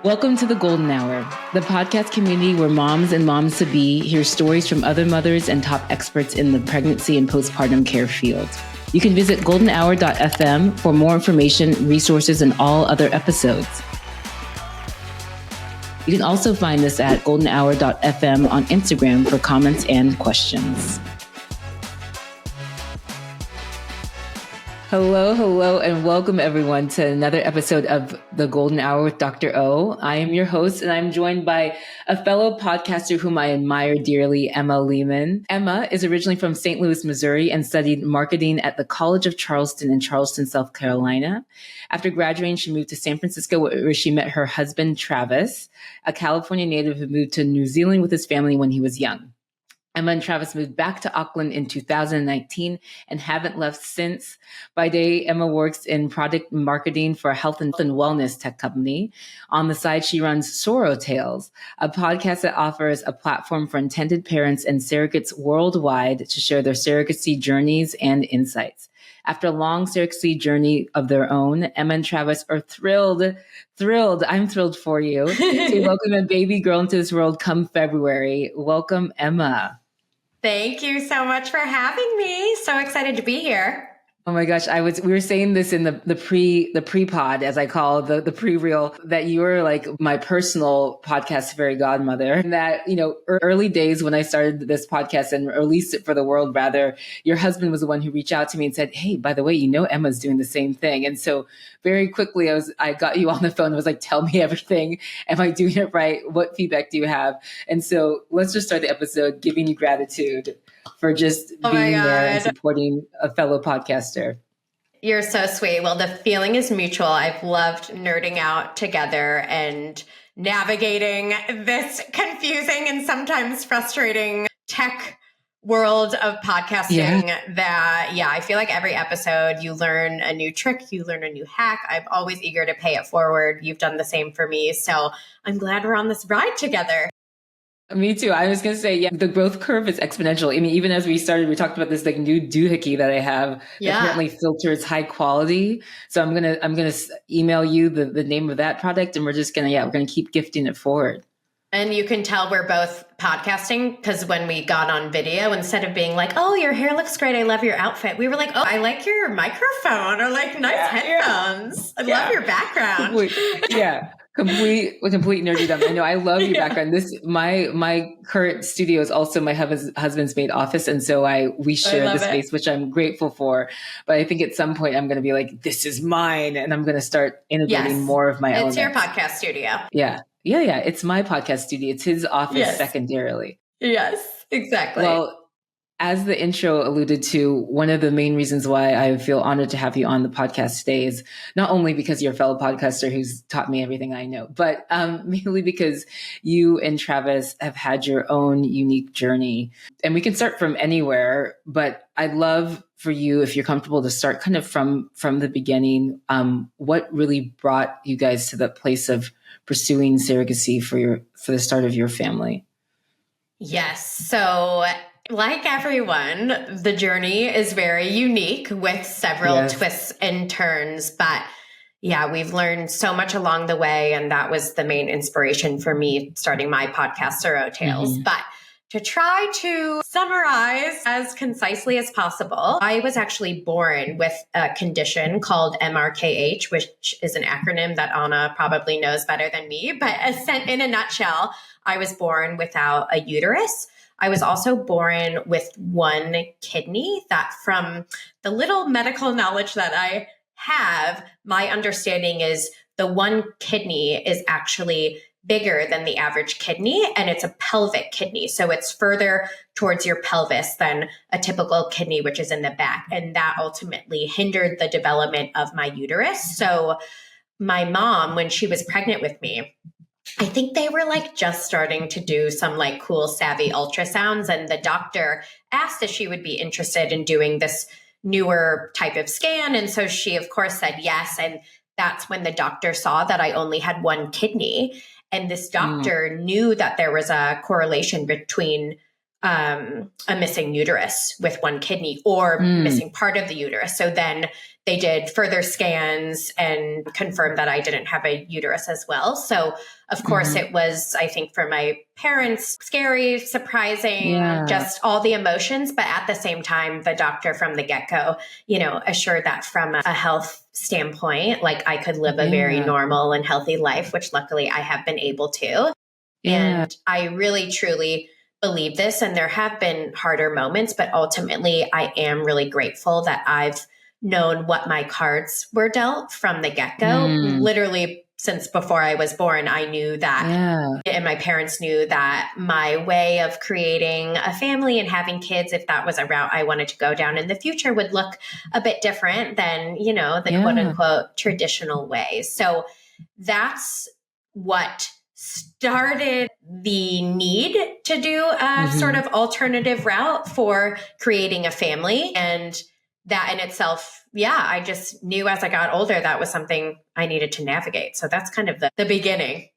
Welcome to the Golden Hour, the podcast community where moms and moms-to-be hear stories from other mothers and top experts in the pregnancy and postpartum care field. You can visit goldenhour.fm for more information, resources, and all other episodes. You can also find us at goldenhour.fm on Instagram for comments and questions. Hello, and welcome everyone to another episode of The Golden Hour with Dr. O. I am your host, and I'm joined by a fellow podcaster whom I admire dearly, Emma Lehman. Emma is originally from St. Louis, Missouri, and studied marketing at the College of Charleston in Charleston, South Carolina. After graduating, she moved to San Francisco, where she met her husband, Travis, a California native who moved to New Zealand with his family when he was young. Emma and Travis moved back to Auckland in 2019 and haven't left since. By day, Emma works in product marketing for a health and wellness tech company. On the side, she runs SurroTales, a podcast that offers a platform for intended parents and surrogates worldwide to share their surrogacy journeys and insights. After a long surrogacy journey of their own, Emma and Travis are thrilled. I'm thrilled for you to welcome a baby girl into this world come February. Welcome, Emma. Thank you so much for having me. So excited to be here. Oh my gosh, we were saying this in the pre-pod, as I call the pre-reel, that you were like my personal podcast fairy godmother. And that, early days when I started this podcast and released it for the world, rather, your husband was the one who reached out to me and said, "Hey, by the way, Emma's doing the same thing." And so very quickly I got you on the phone and was like, "Tell me everything. Am I doing it right? What feedback do you have?" And so let's just start the episode giving you gratitude for just being there and supporting a fellow podcaster. You're so sweet. Well, the feeling is mutual. I've loved nerding out together and navigating this confusing and sometimes frustrating tech world of podcasting I feel like every episode you learn a new trick, you learn a new hack. I'm always eager to pay it forward. You've done the same for me. So I'm glad we're on this ride together. Me too. I was going to say, the growth curve is exponential. I mean, even as we started, we talked about this like new doohickey that I have that currently filters high quality. So I'm going to email you the name of that product, and we're just going to keep gifting it forward. And you can tell we're both podcasting because when we got on video, instead of being like, "Oh, your hair looks great, I love your outfit," we were like, "Oh, I like your microphone," or like, "Nice headphones. I love your background." Complete nerdydom. I know. I love your background. My current studio is also my husband's maid office. And so we share the space, which I'm grateful for. But I think at some point I'm going to be like, this is mine. And I'm going to start integrating more of my elements. It's your podcast studio. Yeah. It's my podcast studio. It's his office secondarily. Yes, exactly. Well, as the intro alluded to, one of the main reasons why I feel honored to have you on the podcast today is not only because you're a fellow podcaster who's taught me everything I know, but mainly because you and Travis have had your own unique journey. And we can start from anywhere, but I'd love for you, if you're comfortable, to start kind of from the beginning. What really brought you guys to the place of pursuing surrogacy for the start of your family? Yes. So like everyone, the journey is very unique with several twists and turns. But we've learned so much along the way. And that was the main inspiration for me starting my podcast, SurroTales. Mm-hmm. But to try to summarize as concisely as possible, I was actually born with a condition called MRKH, which is an acronym that Anna probably knows better than me. But in a nutshell, I was born without a uterus. I was also born with one kidney. That, from the little medical knowledge that I have, my understanding is the one kidney is actually bigger than the average kidney, and it's a pelvic kidney. So it's further towards your pelvis than a typical kidney, which is in the back. And that ultimately hindered the development of my uterus. So my mom, when she was pregnant with me, I think they were like just starting to do some like cool savvy ultrasounds. And the doctor asked if she would be interested in doing this newer type of scan. And so she, of course, said yes. And that's when the doctor saw that I only had one kidney. And this doctor knew that there was a correlation between a missing uterus with one kidney or missing part of the uterus. So then they did further scans and confirmed that I didn't have a uterus as well. So of course it was, I think for my parents, scary, surprising, just all the emotions. But at the same time, the doctor from the get-go, assured that from a health standpoint, like I could live a very normal and healthy life, which luckily I have been able to. And I really, truly believe this. And there have been harder moments, but ultimately I am really grateful that I've known what my cards were dealt from the get-go. Literally since before I was born, I knew that, and my parents knew that my way of creating a family and having kids, if that was a route I wanted to go down in the future, would look a bit different than, the quote unquote traditional way. So that's what started the need to do a sort of alternative route for creating a family. And that in itself, I just knew as I got older, that was something I needed to navigate. So that's kind of the beginning.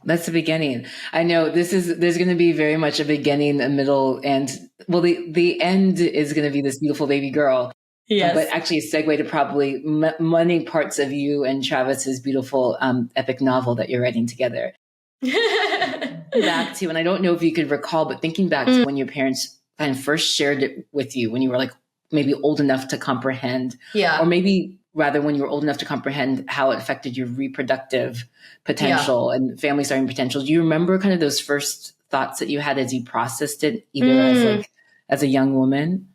That's the beginning. I know there's going to be very much a beginning, a middle, and the end is going to be this beautiful baby girl. Yes. But actually a segue to probably many parts of you and Travis's beautiful epic novel that you're writing together. Back to, and I don't know if you could recall, but thinking back to when your parents kind of first shared it with you, when you were like maybe old enough to comprehend, or maybe rather when you were old enough to comprehend how it affected your reproductive potential and family starting potential. Do you remember kind of those first thoughts that you had as you processed it, either as a young woman?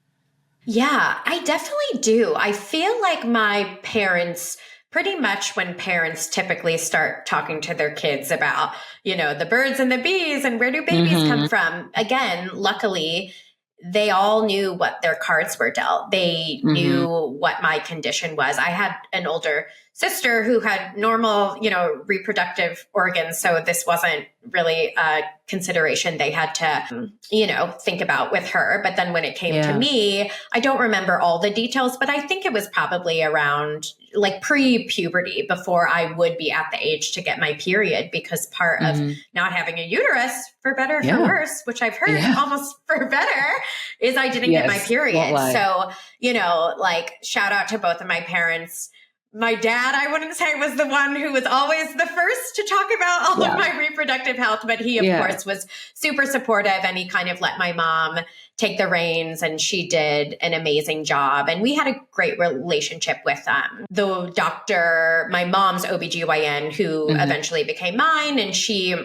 Yeah, I definitely do. I feel like my parents, pretty much when parents typically start talking to their kids about, the birds and the bees and where do babies come from? Again, luckily, they all knew what their cards were dealt. They knew what my condition was. I had an older sister who had normal, reproductive organs. So this wasn't really a consideration they had to, think about with her. But then when it came to me, I don't remember all the details, but I think it was probably around like pre-puberty, before I would be at the age to get my period, because part of not having a uterus, for better or for worse, which I've heard almost for better, is I didn't get my period. So, like shout out to both of my parents. My dad, I wouldn't say, was the one who was always the first to talk about all of my reproductive health, but he, of course, was super supportive, and he kind of let my mom take the reins, and she did an amazing job. And we had a great relationship with the doctor, my mom's OBGYN, who eventually became mine. And she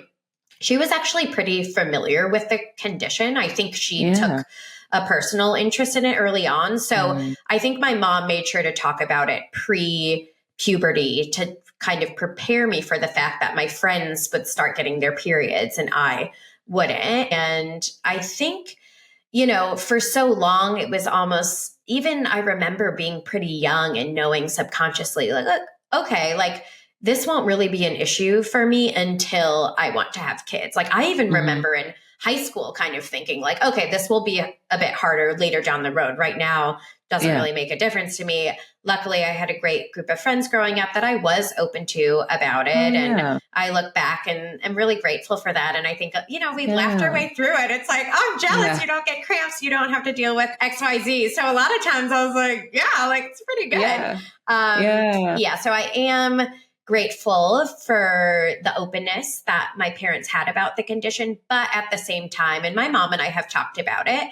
was actually pretty familiar with the condition. I think she took a personal interest in it early on. So I think my mom made sure to talk about it pre-puberty to kind of prepare me for the fact that my friends would start getting their periods and I wouldn't. And I think, for so long, it was almost, even I remember being pretty young and knowing subconsciously, like, okay, like this won't really be an issue for me until I want to have kids. Like I even remember in high school kind of thinking like, okay, this will be a bit harder later down the road. Right now doesn't really make a difference to me. Luckily, I had a great group of friends growing up that I was open to about it. And I look back and I'm really grateful for that. And I think, we laughed our way through it. It's like, oh, I'm jealous. You don't get cramps. You don't have to deal with X, Y, Z. So a lot of times I was like, it's pretty good. So I am grateful for the openness that my parents had about the condition. But at the same time, and my mom and I have talked about it,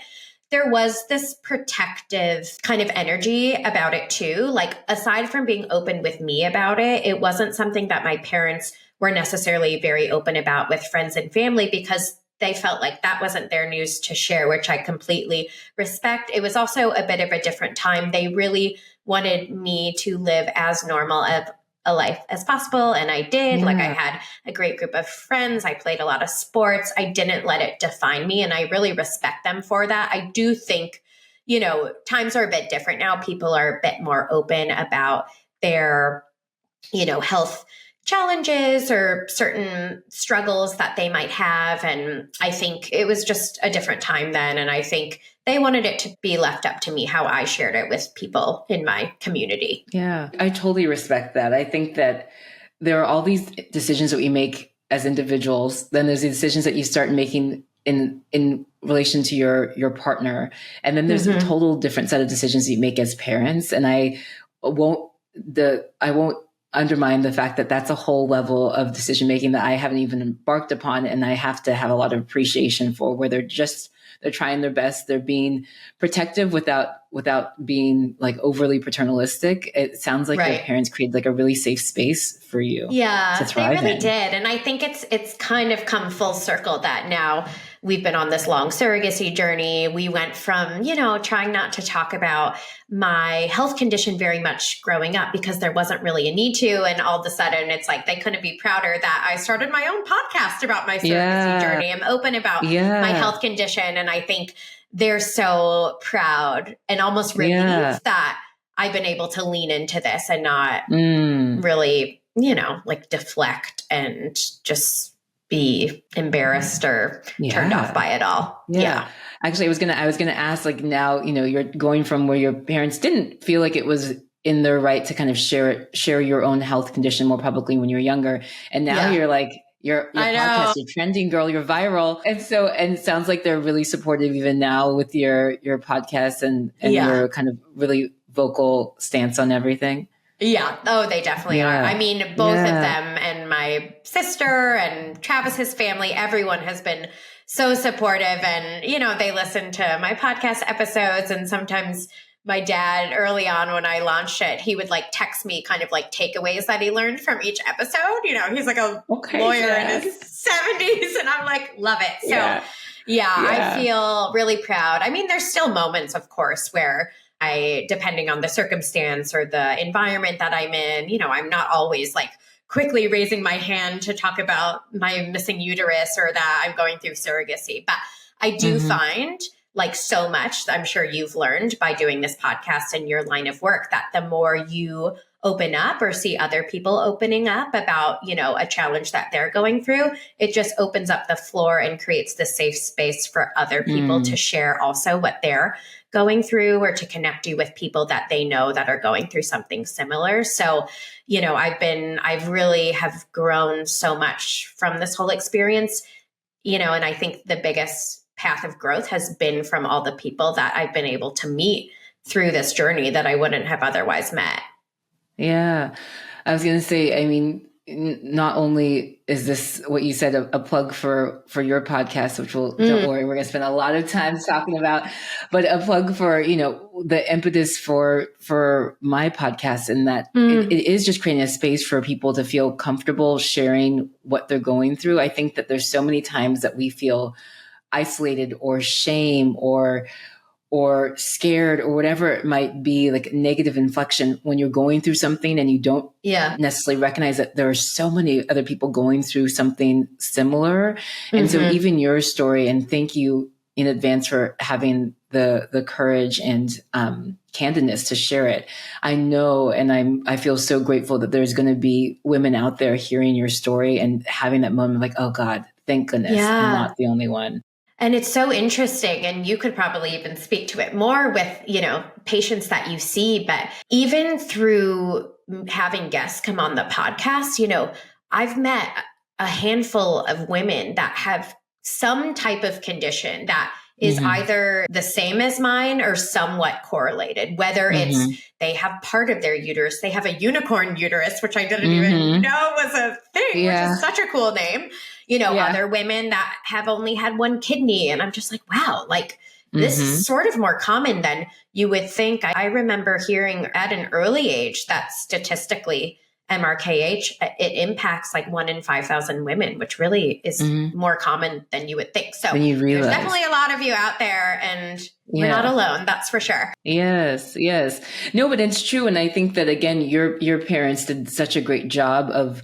there was this protective kind of energy about it too. Like aside from being open with me about it, it wasn't something that my parents were necessarily very open about with friends and family, because they felt like that wasn't their news to share, which I completely respect. It was also a bit of a different time. They really wanted me to live as normal of a life as possible. And I did. Like I had a great group of friends. I played a lot of sports. I didn't let it define me. And I really respect them for that. I do think, times are a bit different now. People are a bit more open about their, health challenges or certain struggles that they might have. And I think it was just a different time then. And I think they wanted it to be left up to me how I shared it with people in my community. Yeah, I totally respect that. I think that there are all these decisions that we make as individuals. Then there's the decisions that you start making in relation to your partner. And then there's a total different set of decisions you make as parents. And I won't undermine the fact that that's a whole level of decision making that I haven't even embarked upon. And I have to have a lot of appreciation for, where they're trying their best. They're being protective without being like overly paternalistic. It sounds like your parents created like a really safe space for you. Yeah, they really did. And I think it's kind of come full circle that now we've been on this long surrogacy journey. We went from, trying not to talk about my health condition very much growing up because there wasn't really a need to. And all of a sudden it's like, they couldn't be prouder that I started my own podcast about my surrogacy journey. I'm open about my health condition. And I think they're so proud and almost relieved that I've been able to lean into this and not really, like deflect and just be embarrassed or turned off by it all. Yeah. Actually, I was gonna ask, like, now, you're going from where your parents didn't feel like it was in their right to kind of share your own health condition more publicly when you're younger. And now you're like, your podcast, you're trending, girl, you're viral. And it sounds like they're really supportive even now with your podcast and your kind of really vocal stance on everything. Yeah. Oh, they definitely are. I mean, both of them and my sister and Travis's family, everyone has been so supportive. And, they listen to my podcast episodes. And sometimes my dad, early on when I launched it, he would like text me kind of like takeaways that he learned from each episode. He's like a lawyer in his 70s. And I'm like, love it. So I feel really proud. I mean, there's still moments, of course, where depending on the circumstance or the environment that I'm in, I'm not always like quickly raising my hand to talk about my missing uterus or that I'm going through surrogacy. But I do find, like so much, I'm sure you've learned by doing this podcast and your line of work, that the more you open up or see other people opening up about, a challenge that they're going through, it just opens up the floor and creates the safe space for other people to share also what they're going through, or to connect you with people that they know that are going through something similar. So, I've really have grown so much from this whole experience, and I think the biggest path of growth has been from all the people that I've been able to meet through this journey that I wouldn't have otherwise met. Yeah. I was going to say, I mean, not only is this what you said, a plug for your podcast, which don't worry, we're going to spend a lot of time talking about, but a plug for, the impetus for my podcast, and that it is just creating a space for people to feel comfortable sharing what they're going through. I think that there's so many times that we feel isolated or shame or scared or whatever it might be, like negative inflection when you're going through something and you don't necessarily recognize that there are so many other people going through something similar. And so even your story, and thank you in advance for having the courage and candidness to share it. I know, and I feel so grateful that there's going to be women out there hearing your story and having that moment like, oh God, thank goodness I'm not the only one. And it's so interesting, and you could probably even speak to it more with, patients that you see, but even through having guests come on the podcast, I've met a handful of women that have some type of condition that is either the same as mine or somewhat correlated, whether it's they have part of their uterus, they have a unicorn uterus, which I didn't even know was a thing, which is such a cool name. Other women that have only had one kidney. And I'm just like, wow, like this is sort of more common than you would think. I remember hearing at an early age that statistically MRKH, it impacts like 1 in 5,000 women, which really is more common than you would think. So there's definitely a lot of you out there, and we're not alone. That's for sure. Yes. No, but it's true. And I think that, again, your parents did such a great job of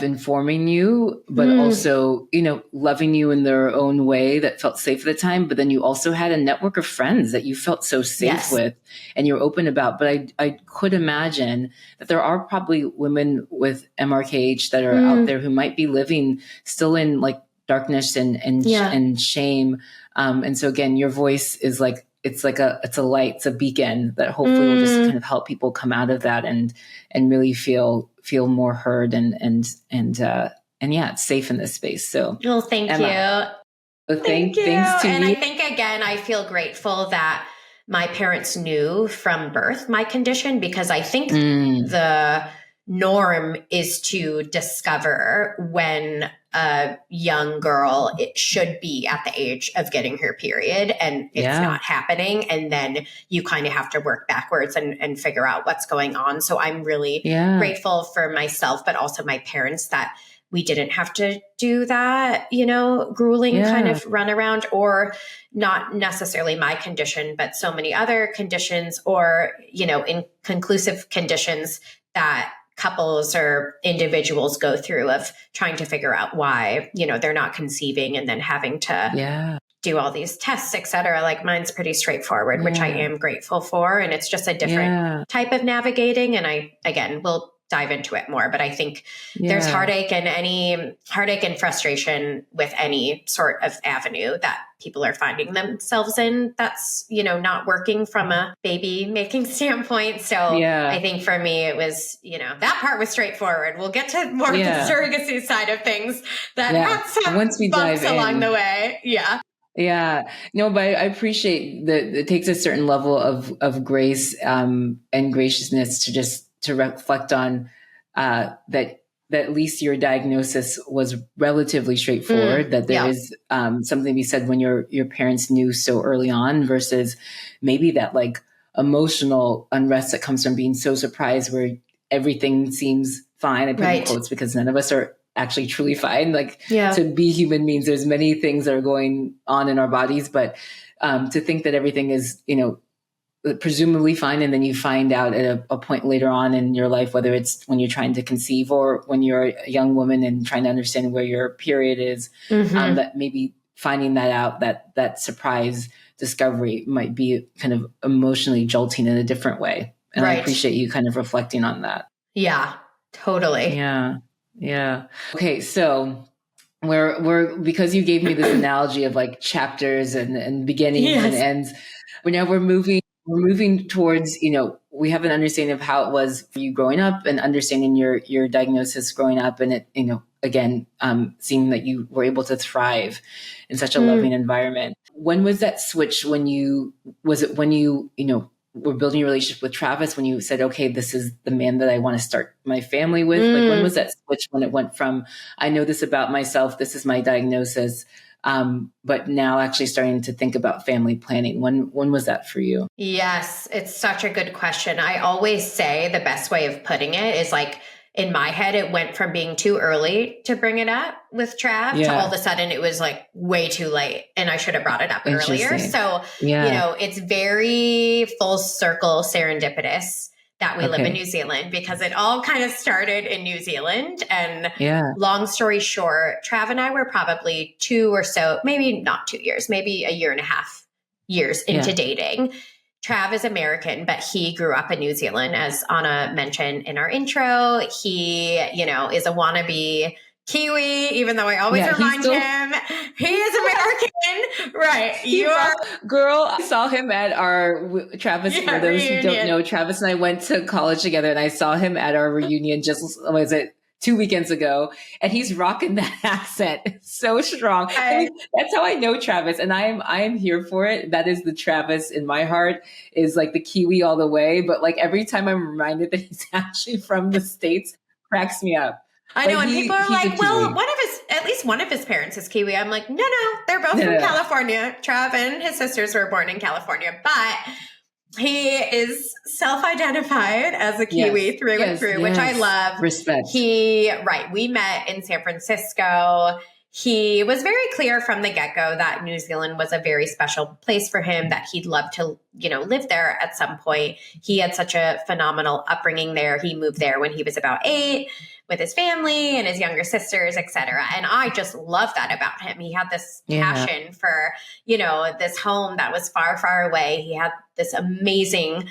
informing you, but also, loving you in their own way that felt safe at the time. But then you also had a network of friends that you felt so safe with and you're open about. But I could imagine that there are probably women with MRKH that are out there who might be living still in like darkness and shame. And so again, your voice is like, it's a light, it's a beacon that hopefully will just kind of help people come out of that and really feel more heard and it's safe in this space. So, well, thank Emma. you. Thank you. Thanks to And you. I think, again, I feel grateful that my parents knew from birth my condition, because I think the norm is to discover when a young girl it should be at the age of getting her period and it's not happening. And then you kind of have to work backwards and figure out what's going on. So I'm really grateful for myself, but also my parents, that we didn't have to do that, grueling kind of runaround, or not necessarily my condition, but so many other conditions, or, inconclusive conditions that couples or individuals go through, of trying to figure out why, they're not conceiving, and then having to do all these tests, et cetera. Like mine's pretty straightforward, which I am grateful for. And it's just a different type of navigating. And I, again, will dive into it more, but I think there's heartache and frustration with any sort of avenue that people are finding themselves in that's, not working from a baby making standpoint. So I think for me, it was, that part was straightforward. We'll get to more of the surrogacy side of things that had some once we bumps dive along in. the way. Yeah. No, but I appreciate that it takes a certain level of grace and graciousness to reflect on that at least your diagnosis was relatively straightforward, that there is something to be said when your parents knew so early on, versus maybe that like emotional unrest that comes from being so surprised where everything seems fine. I put in quotes because none of us are actually truly fine. Like to be human means there's many things that are going on in our bodies, but to think that everything is, presumably fine, and then you find out at a point later on in your life, whether it's when you're trying to conceive or when you're a young woman and trying to understand where your period is, that maybe finding that out, that surprise discovery might be kind of emotionally jolting in a different way. And I appreciate you kind of reflecting on that. Yeah, totally. Yeah. Okay. So we're because you gave me this analogy of like chapters and beginnings and ends. We're moving towards, we have an understanding of how it was for you growing up, and understanding your diagnosis growing up, and it, again, seeing that you were able to thrive in such a loving environment. When was that switch? When you were building a relationship with Travis, when you said, okay, this is the man that I want to start my family with? Like, when was that switch, when it went from, I know this about myself, this is my diagnosis, but now actually starting to think about family planning? When was that for you? Yes, it's such a good question. I always say the best way of putting it is like, in my head, it went from being too early to bring it up with Trav to all of a sudden it was like way too late, and I should have brought it up earlier. So, it's very full circle serendipitous that we live in New Zealand, because it all kind of started in New Zealand. And long story short, Trav and I were probably 2 or so, maybe not 2 years, maybe a year and a half years into dating. Trav is American, but he grew up in New Zealand, as Anna mentioned in our intro. He, is a wannabe Kiwi, even though I always remind him he is American. Right. Girl, I saw him at our Travis, for those who don't know, Travis and I went to college together, and I saw him at our reunion was it 2 weekends ago, and he's rocking that accent. It's so strong. I mean, that's how I know Travis, and I am here for it. That is the Travis in my heart, is like the Kiwi all the way. But like every time I'm reminded that he's actually from the States, cracks me up. I know, and people are like, well, at least one of his parents is Kiwi. I'm like, no, they're both from California. Trav and his sisters were born in California, but he is self-identified as a Kiwi through and through, which I love. Respect. We met in San Francisco. He was very clear from the get-go that New Zealand was a very special place for him, that he'd love to, live there at some point. He had such a phenomenal upbringing there. He moved there when he was about 8 with his family and his younger sisters, et cetera. And I just love that about him. He had this passion for, this home that was far, far away. He had this amazing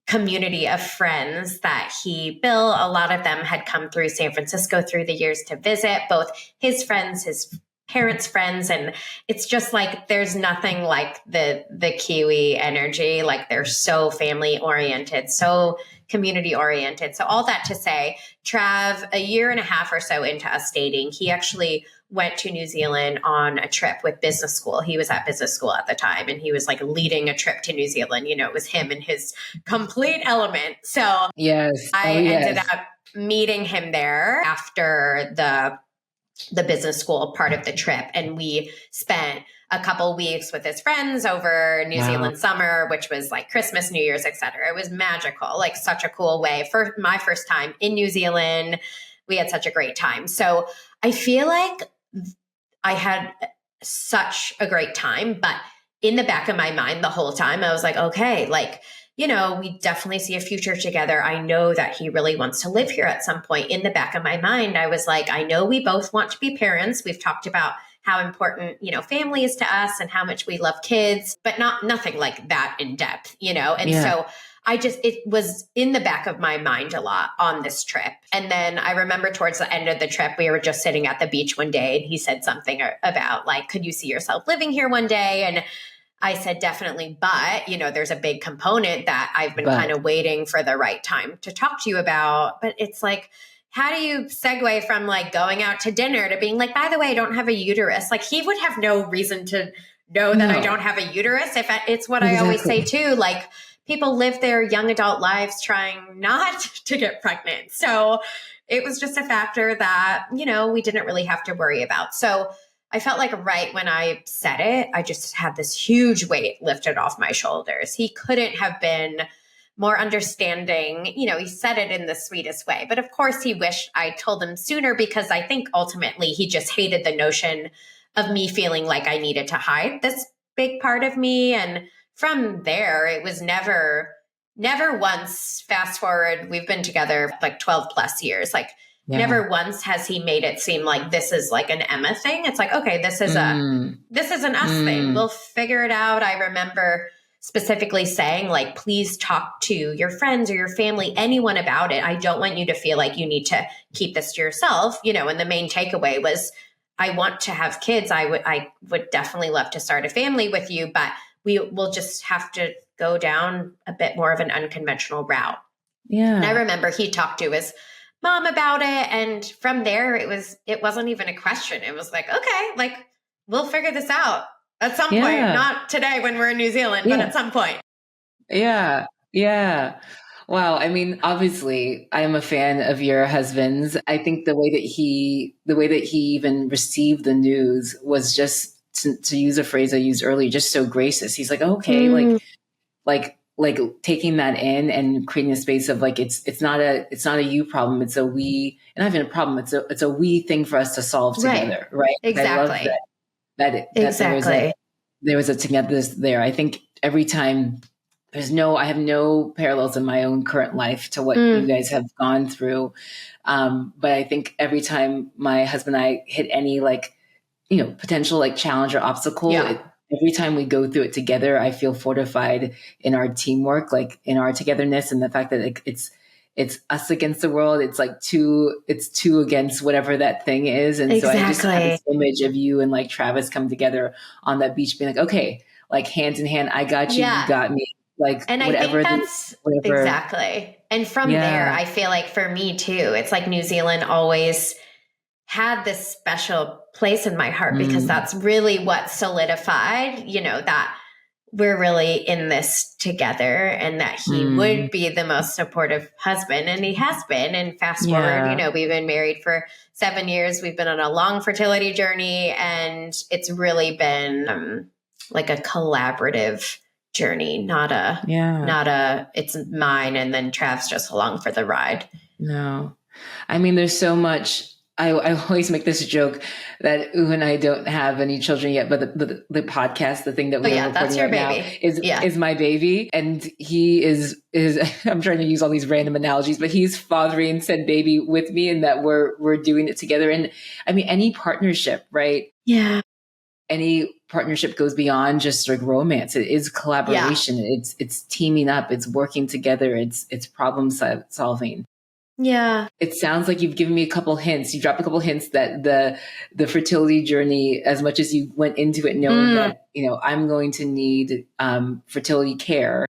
community of friends that he built. A lot of them had come through San Francisco through the years to visit, both his friends, his parents' friends. And it's just like, there's nothing like the Kiwi energy. Like, they're so family oriented, so community oriented. So all that to say, Trav, a year and a half or so into us dating, he actually went to New Zealand on a trip with business school. He was at business school at the time, and he was like leading a trip to New Zealand. It was him in his complete element. So yes. I ended up meeting him there after the business school part of the trip. And we spent a couple weeks with his friends over New Zealand summer, which was like Christmas, New Year's, etc. It was magical, like such a cool way. For my first time in New Zealand, we had such a great time. So I feel like I had such a great time, but in the back of my mind the whole time, I was like, okay, like, we definitely see a future together. I know that he really wants to live here at some point. In the back of my mind, I was like, I know we both want to be parents. We've talked about how important, family is to us and how much we love kids, but nothing like that in depth, And so it was in the back of my mind a lot on this trip. And then I remember towards the end of the trip, we were just sitting at the beach one day and he said something about like, could you see yourself living here one day? And I said, definitely. But, there's a big component that I've been kind of waiting for the right time to talk to you about. But it's like, how do you segue from like going out to dinner to being like, by the way, I don't have a uterus? Like he would have no reason to know that I don't have a uterus. If it's what I always say too, like people live their young adult lives trying not to get pregnant. So it was just a factor that, we didn't really have to worry about. So I felt like right when I said it, I just had this huge weight lifted off my shoulders. He couldn't have been more understanding. He said it in the sweetest way. But of course, he wished I told him sooner because I think ultimately he just hated the notion of me feeling like I needed to hide this big part of me. And from there, it was never once, fast forward, we've been together like 12 plus years, like never once has he made it seem like this is like an Emma thing. It's like, okay, this is an us thing. We'll figure it out. I remember specifically saying like, please talk to your friends or your family, anyone about it. I don't want you to feel like you need to keep this to yourself, and the main takeaway was, I want to have kids. I would definitely love to start a family with you, but we will just have to go down a bit more of an unconventional route. Yeah. And I remember he talked to his mom about it. And from there, it wasn't even a question. It was like, okay, like we'll figure this out at some point, not today when we're in New Zealand, but at some point. Yeah. Yeah. Wow. I mean, obviously I am a fan of your husband's. I think the way that he even received the news was just, to use a phrase I used earlier, just so gracious. He's like, okay, like taking that in and creating a space of like, it's not a you problem. It's a we, and not even a problem. It's a we thing for us to solve together. Right. Exactly. I love that there was a togetherness there. I think every time I have no parallels in my own current life to what you guys have gone through. But I think every time my husband and I hit any potential like challenge or obstacle, every time we go through it together, I feel fortified in our teamwork, like in our togetherness, and the fact that it's us against the world. It's like two against whatever that thing is. And so I just have this image of you and like Travis come together on that beach being like, okay, like hand in hand, I got you, you got me. Like, and whatever. I think that's exactly. And from there, I feel like for me too, it's like New Zealand always had this special place in my heart because that's really what solidified, that we're really in this together and that he would be the most supportive husband. And he has been. And fast forward, we've been married for 7 years. We've been on a long fertility journey, and it's really been like a collaborative journey, not a it's mine and then Trav's just along for the ride. No. I mean, there's so much. I always make this joke that Ooh and I don't have any children yet, but the podcast, the thing that we're recording that's your right baby. now is my baby. And he is I'm trying to use all these random analogies, but he's fathering said baby with me, and that we're doing it together. And I mean, any partnership, right? Yeah. Any partnership goes beyond just like romance. It is collaboration. It's teaming up. It's working together. It's problem solving. Yeah. It sounds like you've given me a couple hints. You dropped a couple hints that the fertility journey, as much as you went into it knowing that, I'm going to need fertility care,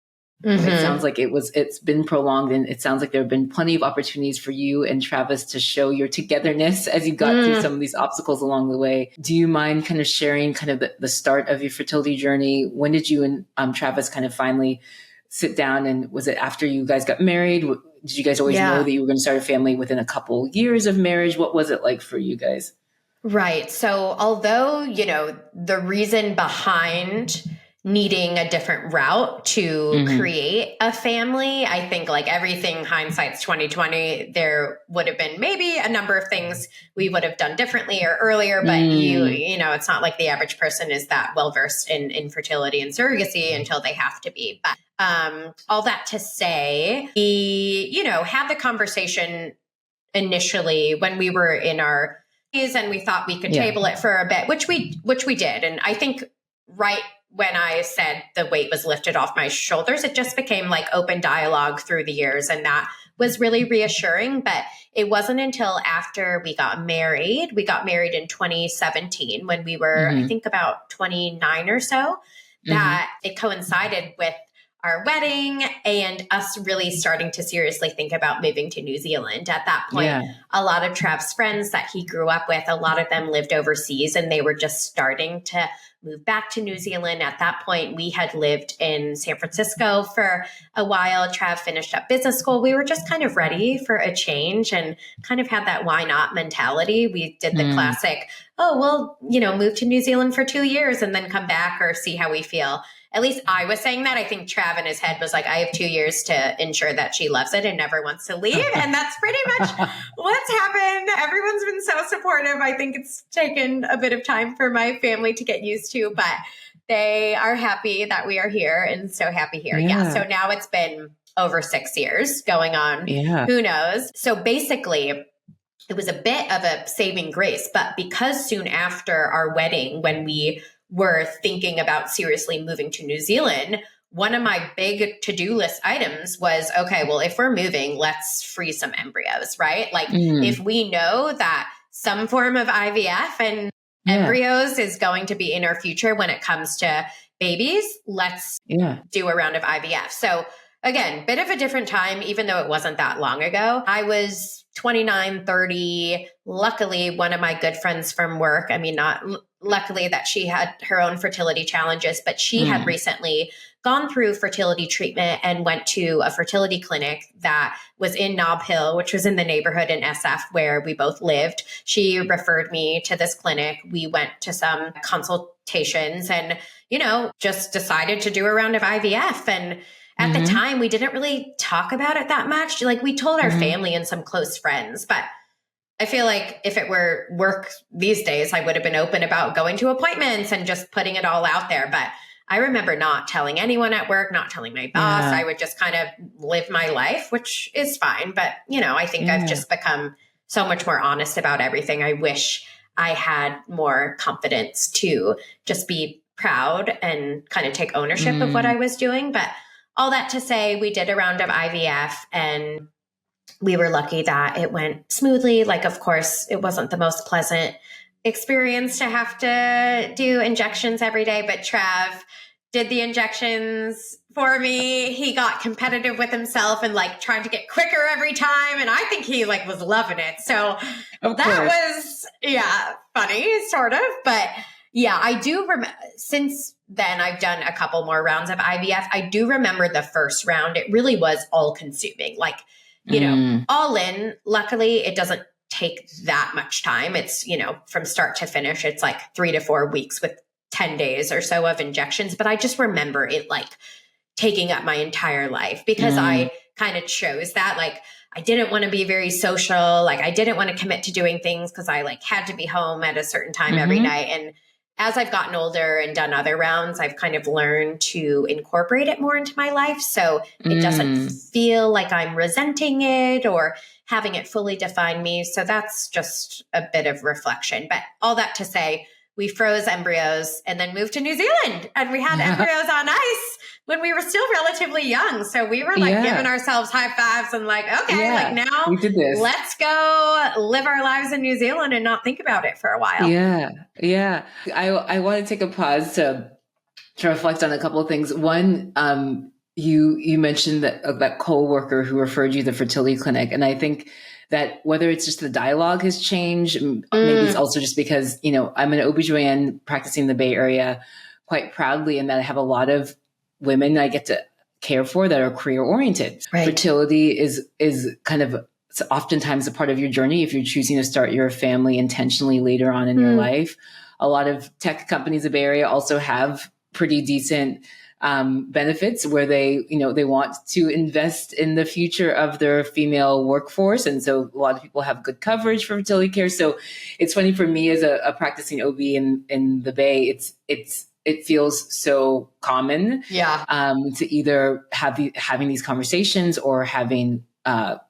It sounds like it's been prolonged, and it sounds like there have been plenty of opportunities for you and Travis to show your togetherness as you got through some of these obstacles along the way. Do you mind kind of sharing kind of the start of your fertility journey? When did you and Travis kind of finally sit down, and was it after you guys got married? Did you guys always know that you were going to start a family within a couple years of marriage? What was it like for you guys? Right. So although, the reason behind needing a different route to create a family, I think like everything, hindsight's 2020, there would have been maybe a number of things we would have done differently or earlier, but it's not like the average person is that well versed in fertility and surrogacy until they have to be. But all that to say, we, had the conversation initially when we were in our and we thought we could table it for a bit, which we did. And I think right when I said the weight was lifted off my shoulders, it just became like open dialogue through the years. And that was really reassuring. But it wasn't until after we got married in 2017 when we were, I think about 29 or so, that it coincided with our wedding and us really starting to seriously think about moving to New Zealand. At that point, a lot of Trav's friends that he grew up with, a lot of them lived overseas and they were just starting to move back to New Zealand. At that point, we had lived in San Francisco for a while. Trav finished up business school. We were just kind of ready for a change and kind of had that why not mentality. We did the classic, move to New Zealand for 2 years and then come back or see how we feel. At least I was saying that. I think Trav in his head was like, I have 2 years to ensure that she loves it and never wants to leave. And that's pretty much what's happened. Everyone's been so supportive. I think it's taken a bit of time for my family to get used to, but they are happy that we are here and so happy here. So now it's been over 6 years going on. Who knows? So basically, it was a bit of a saving grace, but because soon after our wedding, when we were thinking about seriously moving to New Zealand, one of my big to-do list items was, okay, well, if we're moving, let's free some embryos, right? Like if we know that some form of IVF and embryos is going to be in our future when it comes to babies, let's do a round of IVF. So again, bit of a different time, even though it wasn't that long ago. I was 29, 30. Luckily, one of my good friends from work, not luckily that she had her own fertility challenges, but she had recently gone through fertility treatment and went to a fertility clinic that was in Nob Hill, which was in the neighborhood in SF where we both lived. She referred me to this clinic. We went to some consultations and, just decided to do a round of IVF. And at the time, we didn't really talk about it that much. Like we told our family and some close friends, but I feel like if it were work these days, I would have been open about going to appointments and just putting it all out there. But I remember not telling anyone at work, not telling my boss. I would just kind of live my life, which is fine. But, I think I've just become so much more honest about everything. I wish I had more confidence to just be proud and kind of take ownership of what I was doing. But all that to say, we did a round of IVF and we were lucky that it went smoothly. Like, of course, it wasn't the most pleasant experience to have to do injections every day, but Trav did the injections for me. He got competitive with himself and tried to get quicker every time. And I think he was loving it. So that was, funny, sort of. But yeah, I do remember since then I've done a couple more rounds of IVF. I do remember the first round. It really was all consuming. All in, luckily it doesn't take that much time. It's, from start to finish, it's 3 to 4 weeks with 10 days or so of injections. But I just remember it taking up my entire life because I kind of chose that. I didn't want to be very social. I didn't want to commit to doing things because I had to be home at a certain time every night. And as I've gotten older and done other rounds, I've kind of learned to incorporate it more into my life. So it doesn't feel like I'm resenting it or having it fully define me. So that's just a bit of reflection. But all that to say, we froze embryos and then moved to New Zealand. And we had embryos on ice when we were still relatively young. So we were giving ourselves high fives and now we did this. Let's go live our lives in New Zealand and not think about it for a while. Yeah. I want to take a pause to reflect on a couple of things. One, you mentioned that coworker who referred you to the fertility clinic. And I think that whether it's just the dialogue has changed, maybe it's also just because, I'm an OBGYN practicing in the Bay Area quite proudly, and that I have a lot of women I get to care for that are career oriented. Right. Fertility is kind of oftentimes a part of your journey if you're choosing to start your family intentionally later on in your life. A lot of tech companies in the Bay Area also have pretty decent benefits where they want to invest in the future of their female workforce. And so a lot of people have good coverage for fertility care. So it's funny for me as a practicing OB in the Bay, it feels so common to either having these conversations or having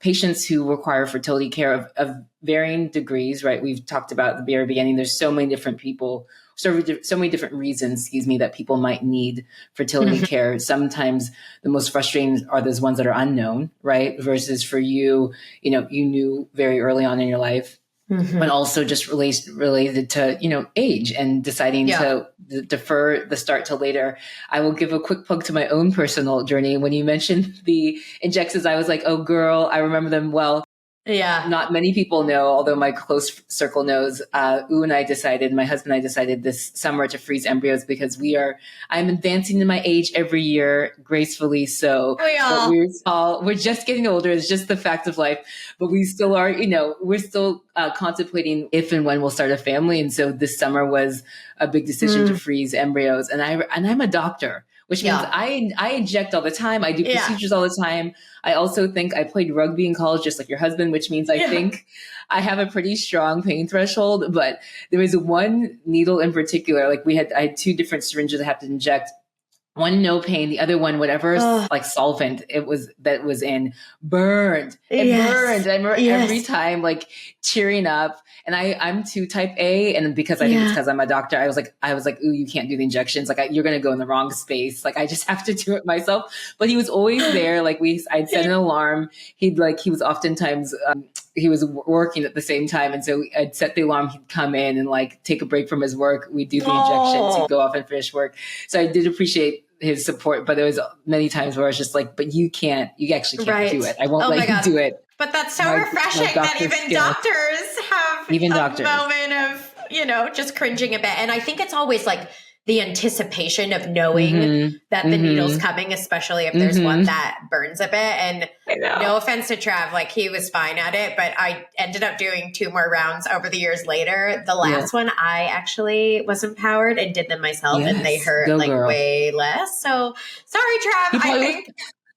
patients who require fertility care of varying degrees, right? We've talked about at the very beginning, there's so many different people, so many different reasons, that people might need fertility care. Sometimes the most frustrating are those ones that are unknown, right? Versus for you, you knew very early on in your life, but also just related to, age and deciding to defer the start till later. I will give a quick plug to my own personal journey. When you mentioned the injections, I was like, oh girl, I remember them well. Yeah. Not many people know, although my close circle knows. My husband and I decided this summer to freeze embryos because I'm advancing in my age every year, gracefully so. We're just getting older. It's just the fact of life, but we still are, we're still contemplating if and when we'll start a family. And so this summer was a big decision to freeze embryos. And I'm a doctor, which means I inject all the time. I do procedures all the time. I also think I played rugby in college, just like your husband, which means I think I have a pretty strong pain threshold. But there was one needle in particular, I had two different syringes I have to inject. One no pain, the other one, whatever solvent that was in, burned. It burned. I remember every time tearing up. And I'm too type A, and because I think it's because I'm a doctor, I was like, ooh, you can't do the injections. You're gonna go in the wrong space. I just have to do it myself. But he was always there. I'd set an alarm. He was oftentimes he was working at the same time, and so I'd set the alarm. He'd come in and take a break from his work. We'd do the injections. He'd go off and finish work. So I did appreciate his support, but there was many times where I was just like, but you actually can't do it. I won't let you do it. But that's so refreshing that even doctors have a moment of, just cringing a bit. And I think it's always the anticipation of knowing that the needle's coming, especially if there's one that burns a bit. And no offense to Trav, he was fine at it, but I ended up doing 2 more rounds over the years later. The last one, I actually was empowered and did them myself, and they hurt way less. So sorry, Trav.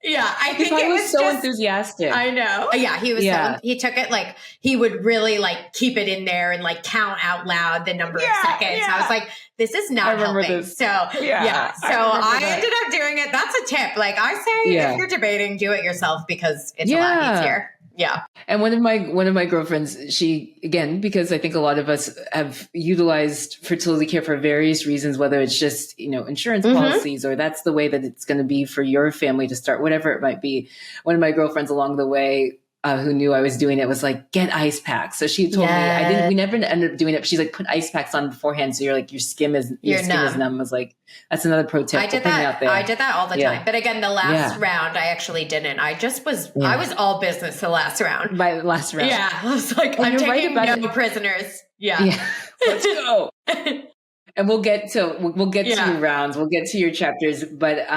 I think he it was so enthusiastic. I know. Yeah, he was. He took it he would really keep it in there and count out loud the number of seconds. I was like, this is not helping. This. So I ended up doing it. That's a tip. I say, if you're debating, do it yourself because it's a lot easier. Yeah. And one of my girlfriends, she, again, because I think a lot of us have utilized fertility care for various reasons, whether it's just, insurance policies or that's the way that it's going to be for your family to start, whatever it might be. One of my girlfriends along the way, who knew I was doing it was get ice packs. So she told me, we never ended up doing it. But she's put ice packs on beforehand. So you're your skin is numb. I was like, that's another pro tip. I did that all the time. But again, the last round, I actually didn't. I was all business the last round. By the last round. Yeah. I was like, I'm taking no prisoners. Yeah. Let's go. And we'll get to your rounds. We'll get to your chapters. But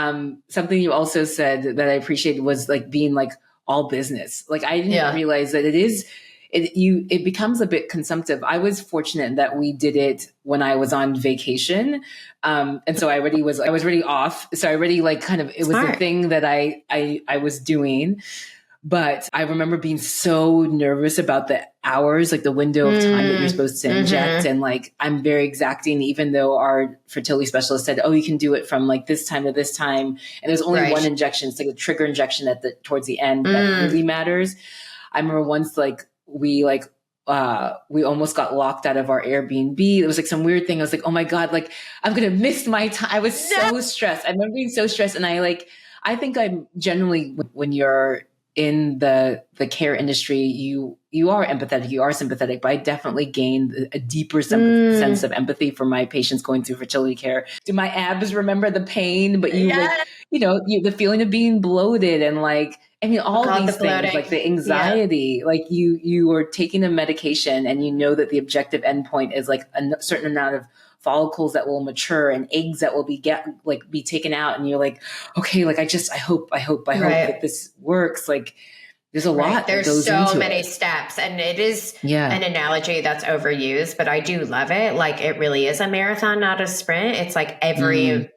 something you also said that I appreciated was being all business. I didn't realize that it becomes a bit consumptive. I was fortunate that we did it when I was on vacation. And so I was already off. So I already it was the thing that I was doing. But I remember being so nervous about the hours, the window of time that you're supposed to inject. And I'm very exacting, even though our fertility specialist said, oh, you can do it from this time to this time. And there's only one injection. It's a trigger injection towards the end that really matters. I remember once we almost got locked out of our Airbnb. It was some weird thing. I was like, oh my God, I'm going to miss my time. I was so stressed. I remember being so stressed. And I think I'm generally, when you're in the care industry, you are empathetic, you are sympathetic, but I definitely gained a deeper sense of empathy for my patients going through fertility care. Do my abs remember the pain? But the feeling of being bloated and like, I mean, all these things, like the anxiety, like you are taking a medication and you know that the objective endpoint is like a certain amount of follicles that will mature and eggs that will be taken out. And you're like, okay, like I hope that this works. Like there's a lot that goes into it. There's so many steps, and it is an analogy that's overused, but I do love it. Like it really is a marathon, not a sprint. It's like every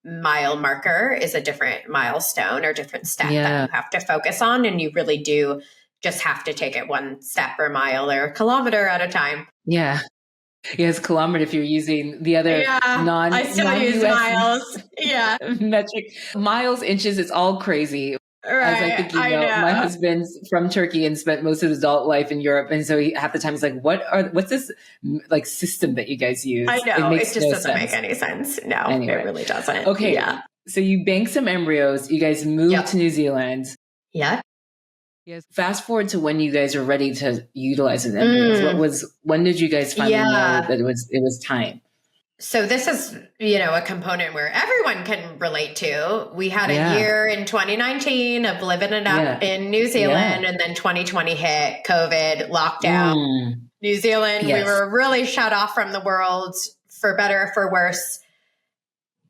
mile marker is a different milestone or different step that you have to focus on. And you really do just have to take it one step or mile or kilometer at a time. Yeah. Yes, kilometer if you're using the other I still use miles. Yeah. Metric. Miles, inches, it's all crazy. Right. As I think my husband's from Turkey and spent most of his adult life in Europe. And so half the time he's like, what's this like system that you guys use? I know. It just doesn't make any sense. No, anyway. It really doesn't. Okay. Yeah. So you banked some embryos. You guys moved to New Zealand. Yeah. Yes. Fast forward to when you guys are ready to utilize those embryos. When did you guys finally know that it was time? So this is, a component where everyone can relate to. We had a year in 2019 of living it up in New Zealand, and then 2020 hit, COVID, lockdown. New Zealand, we were really shut off from the world, for better or for worse.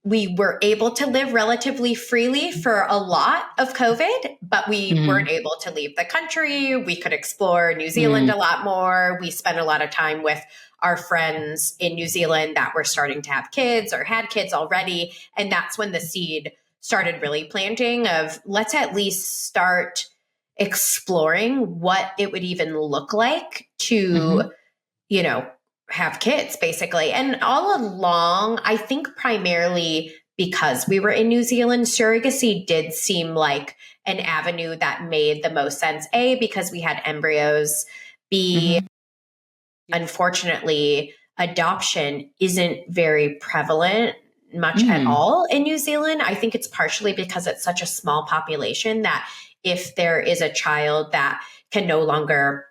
We were able to live relatively freely for a lot of COVID, but we weren't able to leave the country. We could explore New Zealand a lot more. We spent a lot of time with our friends in New Zealand that were starting to have kids or had kids already. And that's when the seed started really planting of let's at least start exploring what it would even look like to, have kids basically. And all along, I think primarily because we were in New Zealand, surrogacy did seem like an avenue that made the most sense. A, because we had embryos. B, unfortunately, adoption isn't very prevalent much at all in New Zealand. I think it's partially because it's such a small population that if there is a child that can no longer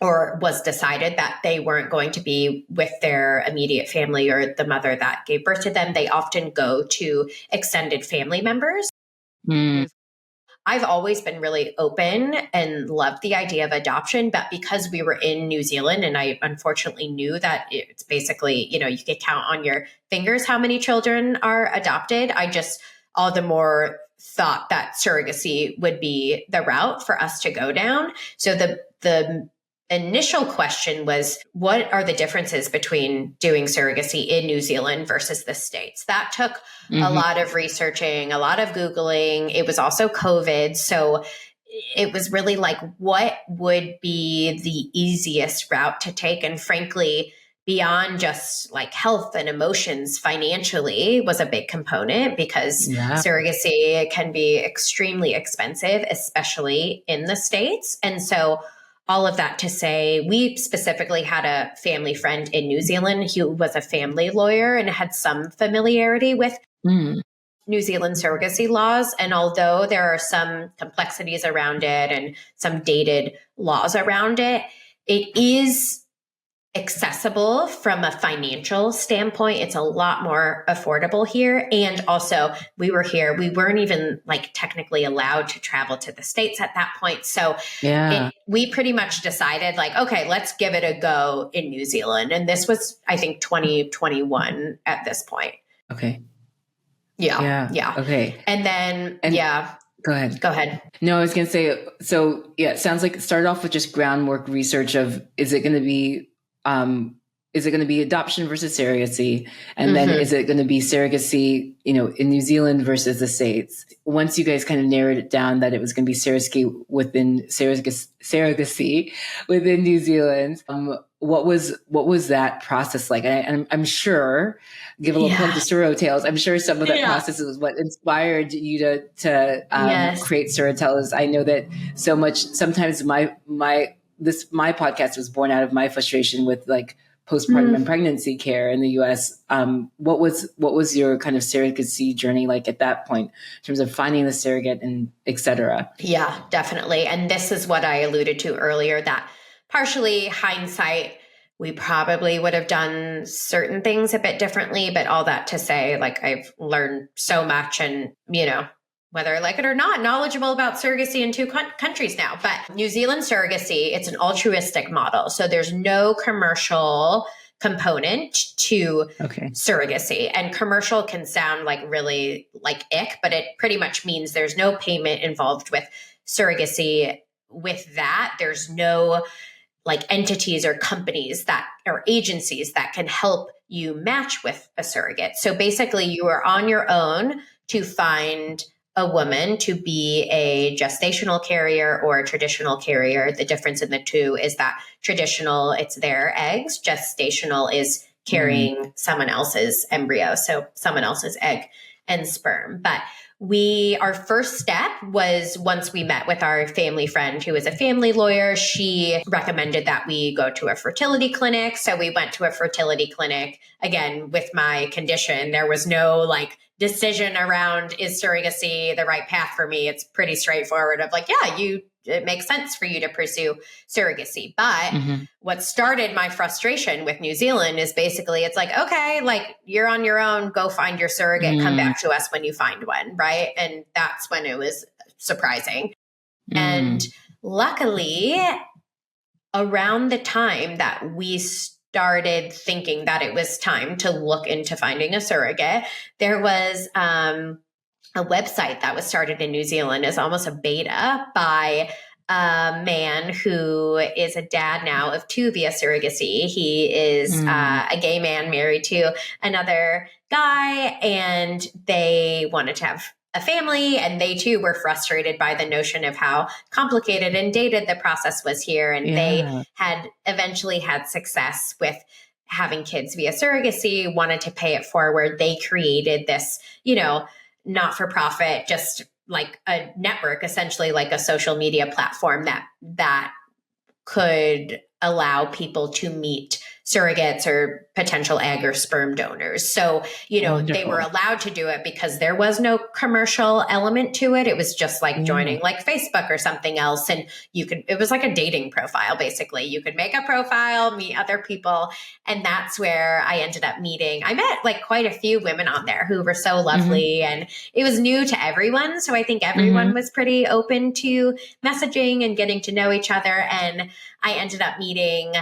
or was decided that they weren't going to be with their immediate family or the mother that gave birth to them, they often go to extended family members. I've always been really open and loved the idea of adoption, but because we were in New Zealand and I unfortunately knew that it's basically, you could count on your fingers how many children are adopted, I just all the more thought that surrogacy would be the route for us to go down. So the initial question was, what are the differences between doing surrogacy in New Zealand versus the States? That took a lot of researching, a lot of Googling. It was also COVID. So it was really like, what would be the easiest route to take? And frankly, beyond just like health and emotions, financially was a big component because surrogacy can be extremely expensive, especially in the States. And so all of that to say, we specifically had a family friend in New Zealand who was a family lawyer and had some familiarity with New Zealand surrogacy laws. And although there are some complexities around it and some dated laws around it, it is accessible from a financial standpoint. It's a lot more affordable here. And also we were here, we weren't even like technically allowed to travel to the States at that point. So we pretty much decided like, okay, let's give it a go in New Zealand. And this was, I think, 2021 at this point. Okay. Yeah. Okay. And then, Go ahead. No, I was going to say, so it sounds like it started off with just groundwork research of, is it going to be adoption versus surrogacy? And then is it going to be surrogacy, in New Zealand versus the States? Once you guys kind of narrowed it down that it was going to be surrogacy within New Zealand, what was that process like? And I'm sure, give a little plug to SurroTales, I'm sure some of that process was what inspired you to create SurroTales. I know that sometimes my podcast was born out of my frustration with like postpartum and pregnancy care in the US. What was your kind of surrogacy journey like at that point in terms of finding the surrogate and et cetera? Yeah, definitely. And this is what I alluded to earlier, that partially hindsight, we probably would have done certain things a bit differently, but all that to say, like, I've learned so much and, whether I like it or not, knowledgeable about surrogacy in two countries now. But New Zealand surrogacy, it's an altruistic model. So there's no commercial component to surrogacy. And commercial can sound like really like ick, but it pretty much means there's no payment involved with surrogacy. With that, there's no like entities or companies that or agencies that can help you match with a surrogate. So basically you are on your own to find a woman to be a gestational carrier or a traditional carrier. The difference in the two is that traditional, it's their eggs. Gestational is carrying someone else's embryo, so someone else's egg and sperm. But our first step was, once we met with our family friend who is a family lawyer, she recommended that we go to a fertility clinic. So we went to a fertility clinic. Again, with my condition, there was no like decision around, is surrogacy the right path for me? It's pretty straightforward of like, yeah, it makes sense for you to pursue surrogacy. But what started my frustration with New Zealand is basically, it's like, okay, like you're on your own, go find your surrogate, come back to us when you find one. Right. And that's when it was surprising. And luckily, around the time that we started thinking that it was time to look into finding a surrogate, there was a website that was started in New Zealand as almost a beta by a man who is a dad now of two via surrogacy. He is a gay man married to another guy, and they wanted to have a family, and they too were frustrated by the notion of how complicated and dated the process was here. And they had eventually had success with having kids via surrogacy, wanted to pay it forward. They created this, not for profit, just like a network, essentially like a social media platform that could allow people to meet surrogates or potential egg or sperm donors. So, they were allowed to do it because there was no commercial element to it. It was just like joining like Facebook or something else. And it was like a dating profile, basically. You could make a profile, meet other people. And that's where I ended up meeting. I met like quite a few women on there who were so lovely, and it was new to everyone. So I think everyone was pretty open to messaging and getting to know each other. And I ended up meeting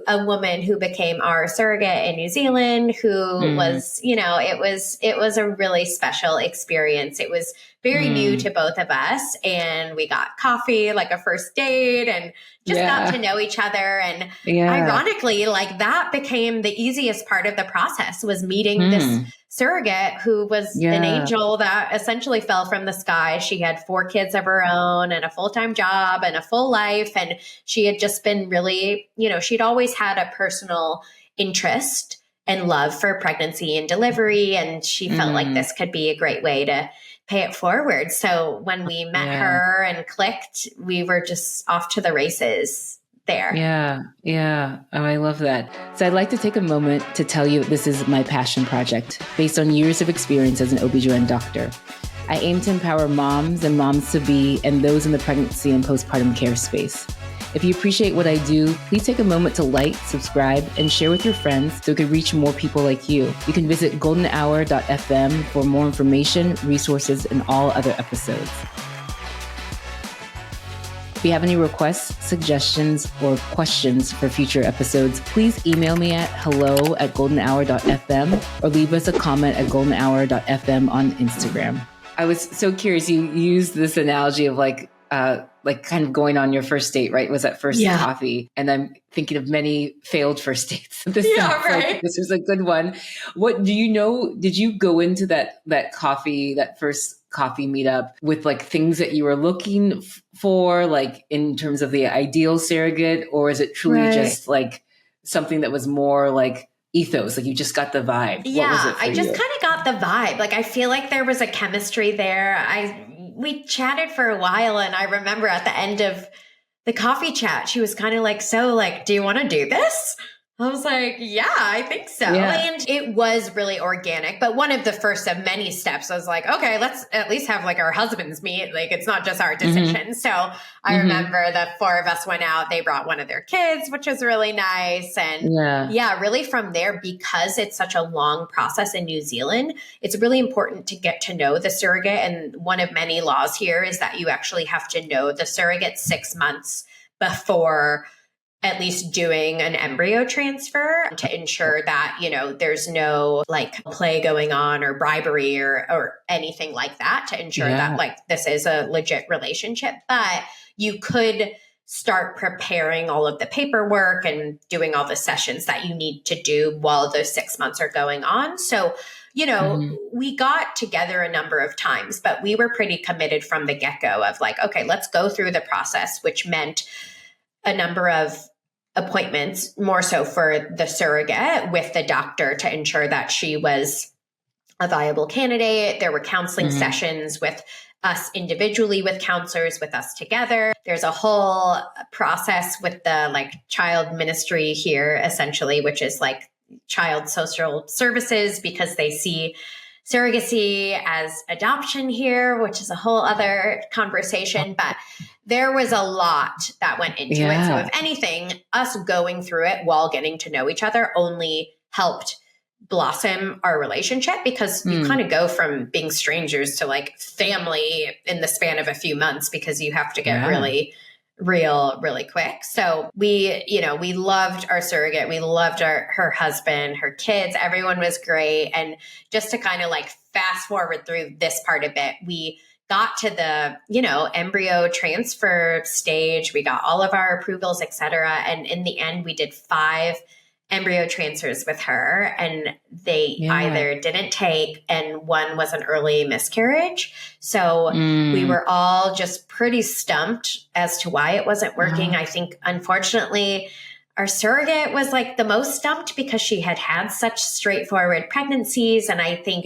a woman who became our surrogate in New Zealand, who was, it was a really special experience. It was very new to both of us, and we got coffee, like a first date, and just got to know each other. And ironically, like that became the easiest part of the process, was meeting this surrogate who was an angel that essentially fell from the sky. She had 4 kids of her own and a full-time job and a full life. And she had just been really, she'd always had a personal interest and love for pregnancy and delivery. And she felt like this could be a great way to pay it forward. So when we met her and clicked, we were just off to the races there. Yeah. Oh, I love that. So I'd like to take a moment to tell you this is my passion project based on years of experience as an OB/GYN doctor. I aim to empower moms and moms-to-be and those in the pregnancy and postpartum care space. If you appreciate what I do, please take a moment to like, subscribe, and share with your friends so it can reach more people like you. You can visit goldenhour.fm for more information, resources, and all other episodes. If you have any requests, suggestions, or questions for future episodes, please email me at hello@goldenhour.fm or leave us a comment at goldenhour.fm on Instagram. I was so curious. You used this analogy of like kind of going on your first date, right? Was that first coffee? And I'm thinking of many failed first dates. This was a good one. What do you know? Did you go into that first coffee meetup with like things that you were looking for, like in terms of the ideal surrogate, or is it truly just like something that was more like ethos, like you just got the vibe? Yeah, what was it for I just you? kind of got the vibe. Like I feel like there was a chemistry there. We chatted for a while, and I remember at the end of the coffee chat, she was kind of like, so like, do you want to do this? I was like, yeah, I think so. Yeah. And it was really organic. But one of the first of many steps was like, okay, let's at least have like our husbands meet. Like, it's not just our decision. Mm-hmm. So I remember the four of us went out. They brought one of their kids, which was really nice. And yeah, really from there, because it's such a long process in New Zealand, it's really important to get to know the surrogate. And one of many laws here is that you actually have to know the surrogate 6 months before at least doing an embryo transfer to ensure that, you know, there's no like play going on or bribery or anything like that, to ensure that like this is a legit relationship. But you could start preparing all of the paperwork and doing all the sessions that you need to do while those 6 months are going on. So, you know, we got together a number of times, but we were pretty committed from the get-go of like, okay, let's go through the process, which meant a number of appointments, more so for the surrogate with the doctor to ensure that she was a viable candidate. There were counseling sessions with us individually, with counselors, with us together. There's a whole process with the like child ministry here, essentially, which is like child social services, because they see surrogacy as adoption here, which is a whole other conversation. But there was a lot that went into it. So if anything, us going through it while getting to know each other only helped blossom our relationship, because you kind of go from being strangers to like family in the span of a few months, because you have to get really real really quick. So we, you know, we loved our surrogate. We loved her husband, her kids. Everyone was great. And just to kind of like fast forward through this part of it, we got to the, you know, embryo transfer stage. We got all of our approvals, et cetera. And in the end, we did 5 embryo transfers with her, and they either didn't take, and one was an early miscarriage. So we were all just pretty stumped as to why it wasn't working. I think, unfortunately, our surrogate was like the most stumped, because she had had such straightforward pregnancies. And I think,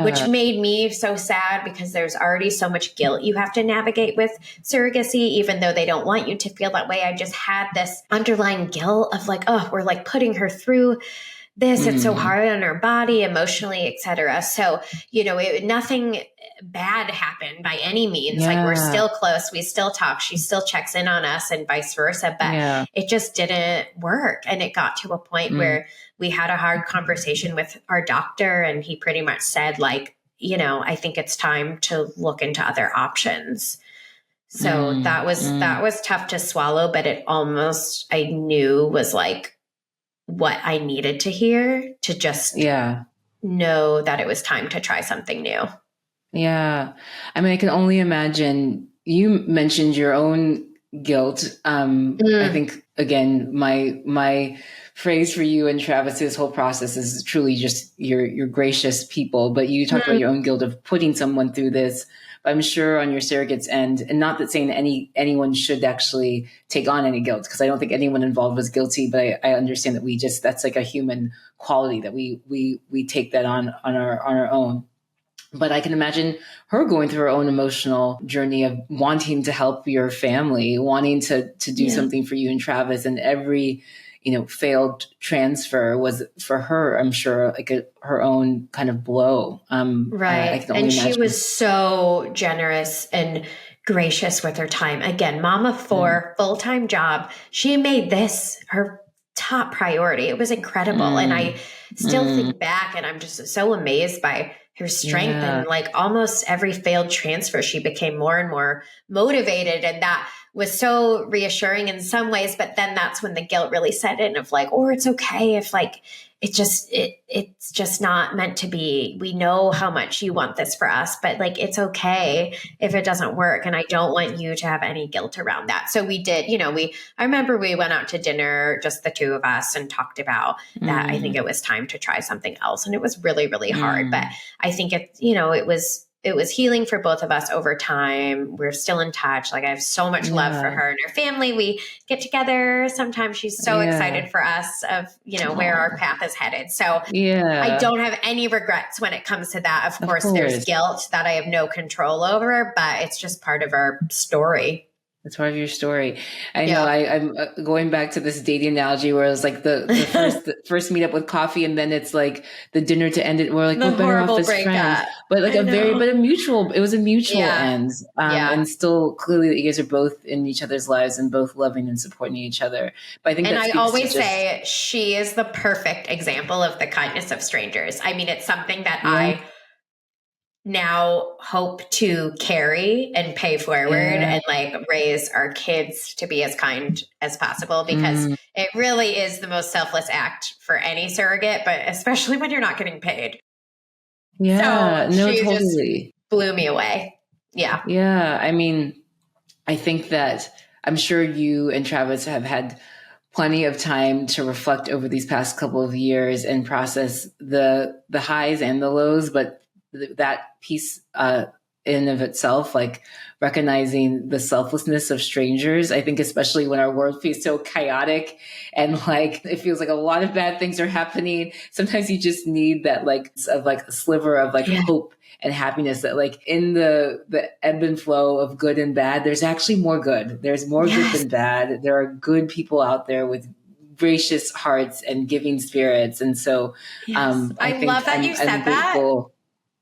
which made me so sad, because there's already so much guilt you have to navigate with surrogacy, even though they don't want you to feel that way. I just had this underlying guilt of like, oh, we're like putting her through this. It's so hard on her body, emotionally, et cetera. So, you know, nothing bad happened by any means. Like, we're still close. We still talk. She still checks in on us and vice versa, but it just didn't work. And it got to a point where we had a hard conversation with our doctor, and he pretty much said like, you know, I think it's time to look into other options. So that was tough to swallow, but it almost, I knew, was like what I needed to hear to just know that it was time to try something new. Yeah. I mean, I can only imagine. You mentioned your own guilt. I think, again, my phrase for you and Travis, this whole process is truly just you're gracious people, but you talked about your own guilt of putting someone through this. But I'm sure on your surrogate's end, and not that saying anyone should actually take on any guilt, because I don't think anyone involved was guilty, but I understand that that's like a human quality that we take that on our own. But I can imagine her going through her own emotional journey of wanting to help your family, wanting to do something for you and Travis, and every, you know, failed transfer was for her, I'm sure, like her own kind of blow. Right. I can only and imagine. She was so generous and gracious with her time. Again, mom of 4, full-time job. She made this her top priority. It was incredible. And I still think back, and I'm just so amazed by her strength. And like almost every failed transfer, she became more and more motivated. And that was so reassuring in some ways. But then that's when the guilt really set in of like, or it's okay if like, it's just not meant to be. We know how much you want this for us, but like, it's okay if it doesn't work. And I don't want you to have any guilt around that. So we did, you know, I remember we went out to dinner, just the two of us, and talked about that. I think it was time to try something else. And it was really, really hard, but I think it was healing for both of us over time. We're still in touch. Like, I have so much love for her and her family. We get together. Sometimes she's so excited for us of, you know, where our path is headed. So I don't have any regrets when it comes to that. Of course, there's guilt that I have no control over, but it's just part of our story. That's part of your story. I know. Yeah. I'm going back to this dating analogy where it's like the first meetup with coffee, and then it's like the dinner to end it. We're like, The we're better off horrible as friends, breakup. but like I know. a mutual. It was a mutual Yeah. end, Yeah. and still clearly you guys are both in each other's lives and both loving and supporting each other. But I think And that I speaks to always just say she is the perfect example of the kindness of strangers. I mean, it's something that yeah, I now hope to carry and pay forward yeah, and like raise our kids to be as kind as possible, because mm, it really is the most selfless act for any surrogate, but especially when you're not getting paid. So yeah. No, she just totally. blew me away. Yeah. Yeah, I mean, I think that I'm sure you and Travis have had plenty of time to reflect over these past couple of years and process the highs and the lows, but that piece in of itself, like recognizing the selflessness of strangers, I think especially when our world feels so chaotic and like it feels like a lot of bad things are happening, sometimes you just need that like a sliver of like Yeah. hope and happiness, that like in the ebb and flow of good and bad, there's actually more good. There's more good Yes. than bad. There are good people out there with gracious hearts and giving spirits. And so Yes. I I think love that you I'm said that. grateful.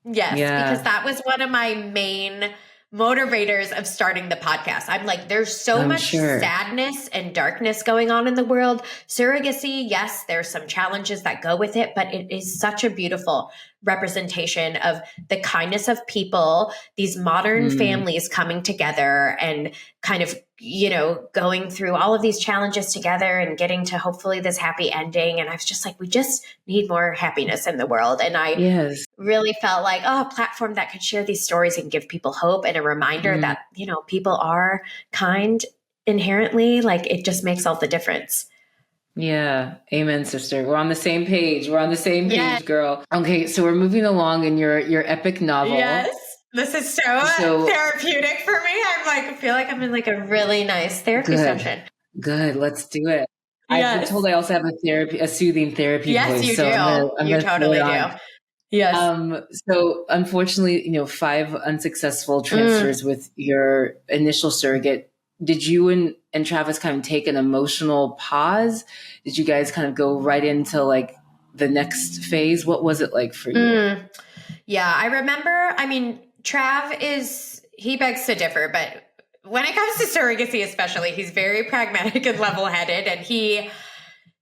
Yes, because Yeah, that was one of my main motivators of starting the podcast. I'm like, there's so I'm much sure. sadness and darkness going on in the world. Surrogacy, yes, there's some challenges that go with it, but it is such a beautiful representation of the kindness of people, these modern Mm, families coming together and kind of, going through all of these challenges together and getting to hopefully this happy ending. And I was just like, we just need more happiness in the world. And I yes. really felt like, oh, a platform that could share these stories and give people hope and a reminder Mm, that, people are kind inherently. Like it just makes all the difference. yeah. Amen, sister. We're on the same page. We're on the same Yeah. page, girl. Okay, so we're moving along in your epic novel. Yes. This is so So therapeutic for me. I'm like, I feel like I'm in like a really nice therapy good. session. Good. Let's do it. I've been told Yes. I also have a soothing therapy Yes, voice. you So do. I'm You gonna throw it totally do. on. Yes. So unfortunately, 5 unsuccessful Mm. transfers with your initial surrogate. Did you and Travis kind of take an emotional pause? Did you guys kind of go right into like the next phase? What was it like for you? Mm. Yeah, I remember. I mean, he begs to differ, but when it comes to surrogacy, especially, he's very pragmatic and level headed, and he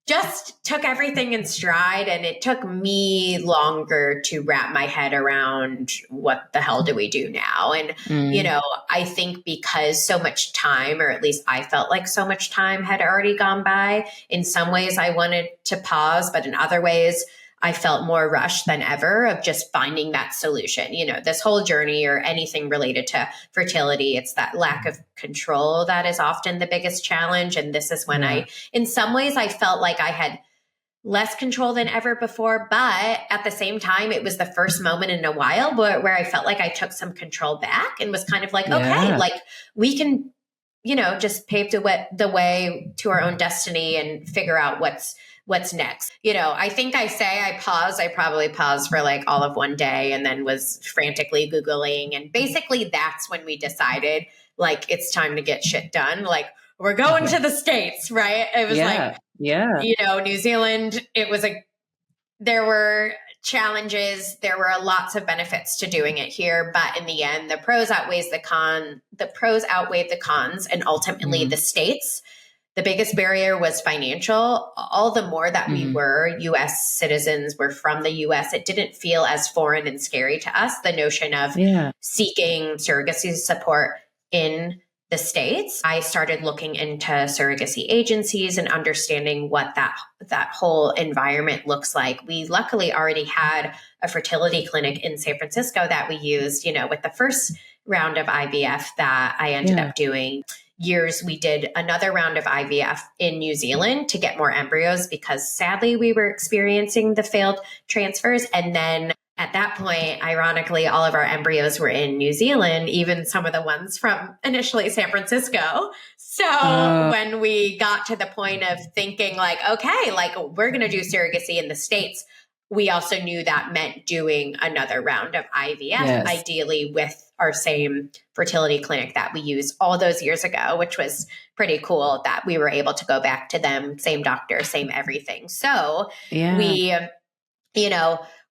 just took everything in stride. And it took me longer to wrap my head around what the hell do we do now? And, Mm, I think because so much time, or at least I felt like so much time had already gone by, in some ways I wanted to pause, but in other ways, I felt more rushed than ever of just finding that solution. This whole journey or anything related to fertility, it's that lack of control that is often the biggest challenge. And this is when yeah. in some ways, I felt like I had less control than ever before. But at the same time, it was the first moment in a while where I felt like I took some control back and was kind of like, okay, Yeah. like we can, just pave the way to our own destiny and figure out what's next. I think I say I paused. I probably paused for like all of one day and then was frantically Googling. And basically that's when we decided like it's time to get shit done. Like we're going to the States, right? It was like, Yeah. Yeah. New Zealand, there were challenges. There were lots of benefits to doing it here, but in the end, the pros outweighs the pros outweighed the cons, and ultimately Mm, the States. The biggest barrier was financial. All the more that we mm, were US citizens, we're from the US, it didn't feel as foreign and scary to us, the notion of yeah. seeking surrogacy support in the States. I started looking into surrogacy agencies and understanding what that whole environment looks like. We luckily already had a fertility clinic in San Francisco that we used, with the first round of IVF that I ended Yeah. up doing. We did another round of IVF in New Zealand to get more embryos because sadly we were experiencing the failed transfers. And then at that point, ironically, all of our embryos were in New Zealand, even some of the ones from initially San Francisco. So Uh, when we got to the point of thinking like, okay, like we're going to do surrogacy in the States, we also knew that meant doing another round of IVF, ideally with our same fertility clinic that we used all those years ago, which was pretty cool that we were able to go back to them, same doctor, same everything. So we,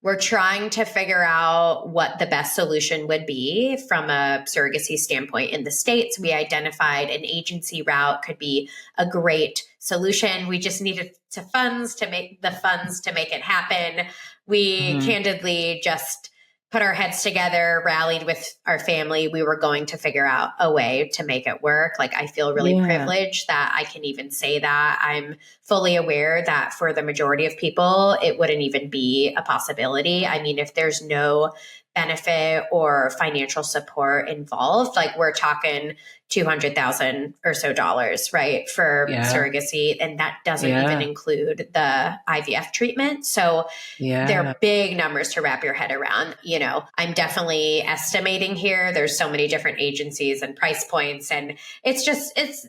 we're trying to figure out what the best solution would be from a surrogacy standpoint in the States. We identified an agency route could be a great solution. We just needed funds to make it happen. We candidly just put our heads together, rallied with our family. We were going to figure out a way to make it work. Like, I feel really privileged that I can even say that. I'm fully aware that for the majority of people, it wouldn't even be a possibility. I mean, if there's no benefit or financial support involved, like we're talking $200,000 or so, right, for surrogacy. And that doesn't even include the IVF treatment. So they're big numbers to wrap your head around. I'm definitely estimating here. There's so many different agencies and price points, and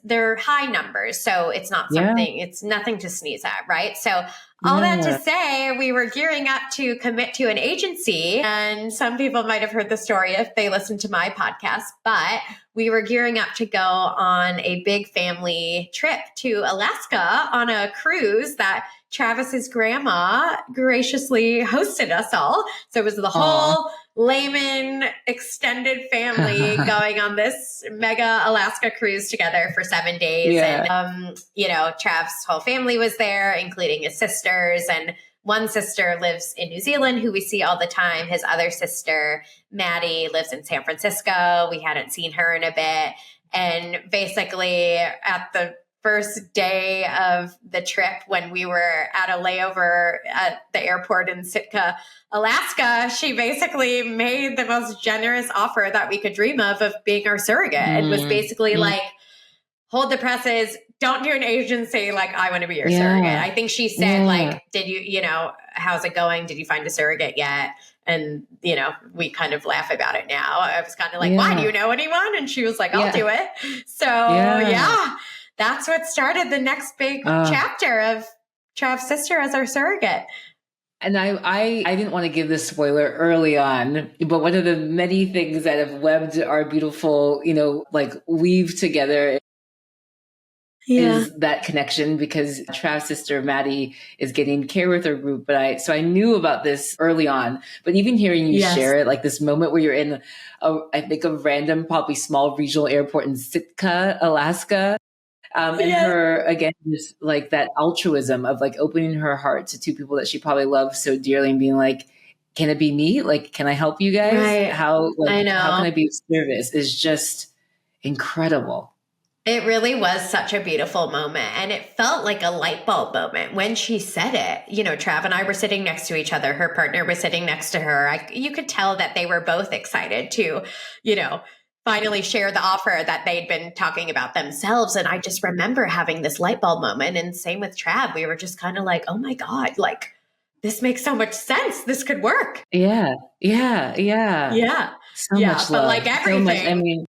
they're high numbers. So it's not something, it's nothing to sneeze at, right? So all that to say, we were gearing up to commit to an agency, and some people might have heard the story if they listened to my podcast, but we were gearing up to go on a big family trip to Alaska on a cruise that Travis's grandma graciously hosted us all. So it was the whole Lehman extended family going on this mega Alaska cruise together for 7 days. And, Trav's whole family was there, including his sisters. And one sister lives in New Zealand, who we see all the time. His other sister, Maddie, lives in San Francisco. We hadn't seen her in a bit. And basically at the first day of the trip, when we were at a layover at the airport in Sitka, Alaska, she basically made the most generous offer that we could dream of being our surrogate. And was basically like, hold the presses, don't do an agency, like, I want to be your surrogate. I think she said, like, did you, how's it going? Did you find a surrogate yet? And, we kind of laugh about it now. I was kind of like, why, do you know anyone? And she was like, I'll do it. So that's what started the next big chapter of Trav's sister as our surrogate. And I didn't want to give this spoiler early on, but one of the many things that have webbed our beautiful, weave together is that connection, because Trav's sister, Maddie, is getting care with her group. So I knew about this early on, but even hearing you share it, like this moment where you're in I think a random, probably small regional airport in Sitka, Alaska. And her, again, just like that altruism of like opening her heart to two people that she probably loves so dearly and being like, can it be me? Like, can I help you guys? Right. How can I be of service is just incredible. It really was such a beautiful moment. And it felt like a light bulb moment when she said it. Trav and I were sitting next to each other. Her partner was sitting next to her. You could tell that they were both excited to, finally share the offer that they'd been talking about themselves. And I just remember having this light bulb moment. And same with Trav. We were just kind of like, oh my God, like, this makes so much sense. This could work. Yeah. So much love. But like everything, so much,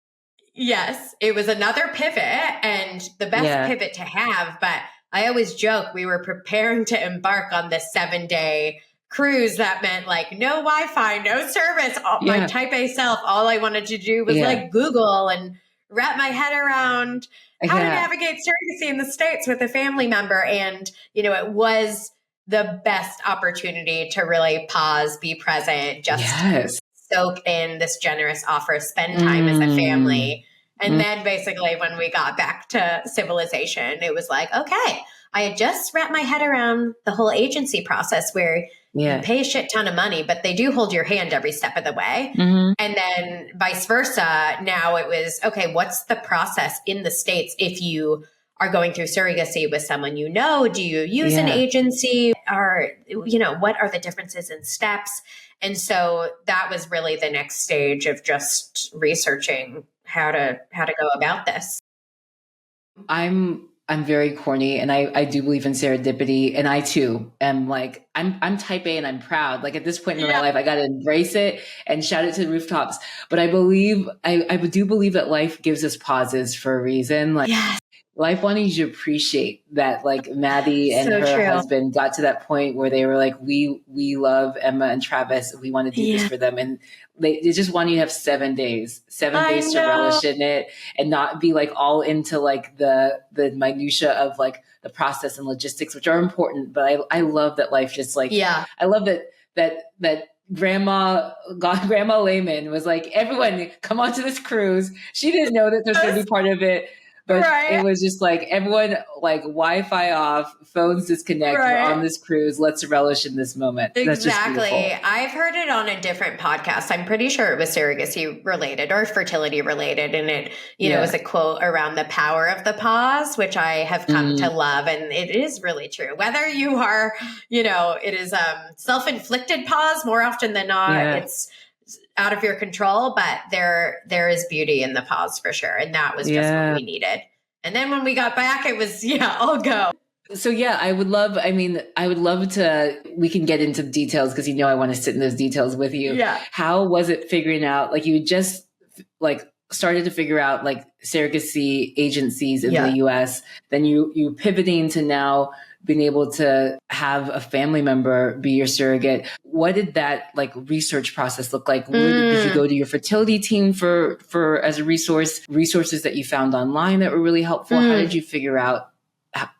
yes, it was another pivot, and the best pivot to have. But I always joke, we were preparing to embark on this 7-day cruise that meant like no Wi-Fi, no service. My type A self, all I wanted to do was like Google and wrap my head around how to navigate surrogacy in the States with a family member. And, it was the best opportunity to really pause, be present, just soak in this generous offer, spend time as a family. And then basically when we got back to civilization, it was like, okay, I had just wrapped my head around the whole agency process where you pay a shit ton of money, but they do hold your hand every step of the way. And then vice versa. Now it was, okay, what's the process in the States if you are going through surrogacy with someone do you use an agency, or, what are the differences in steps? And so that was really the next stage of just researching how to go about this. I'm very corny, and I do believe in serendipity, and I too am like, I'm type A and I'm proud. Like at this point in my life, I got to embrace it and shout it to the rooftops. But I do believe that life gives us pauses for a reason. Like life wanted you to appreciate that, like Maddie and So her true. husband got to that point where they were like, we love Emma and Travis. We want to do this for them. And they just want you to have 7 days to relish in it and not be like all into like the minutia of like the process and logistics, which are important. But I love that life just like, I love that Grandma Lehman was like, everyone come onto this cruise. She didn't know that there's going to be part of it. But it was just like everyone like Wi-Fi off, phones disconnect. We're on this cruise. Let's relish in this moment. Exactly. I've heard it on a different podcast. I'm pretty sure it was surrogacy related or fertility related. And it, you know, was a quote around the power of the pause, which I have come to love. And it is really true. Whether you are, you know, it is self-inflicted pause more often than not. It's out of your control, but there is beauty in the pause for sure. And that was just what we needed. And then when we got back, it was, I'll go. So I would love to, we can get into details because, you know, I want to sit in those details with you. Yeah. How was it figuring out, like you just like started to figure out like surrogacy agencies in the US, then you pivoting to now being able to have a family member be your surrogate. What did that like research process look like? Did you go to your fertility team for as a resources that you found online that were really helpful? How did you figure out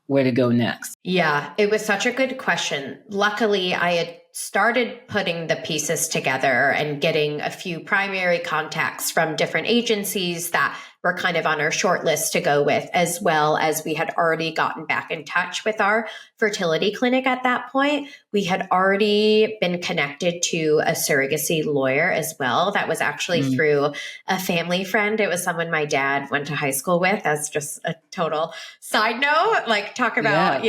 where to go next? Yeah, it was such a good question. Luckily, I had started putting the pieces together and getting a few primary contacts from different agencies that were kind of on our short list to go with, as well as we had already gotten back in touch with our fertility clinic at that point. We had already been connected to a surrogacy lawyer as well. That was actually through a family friend. It was someone my dad went to high school with, as just a total side note, like talk about,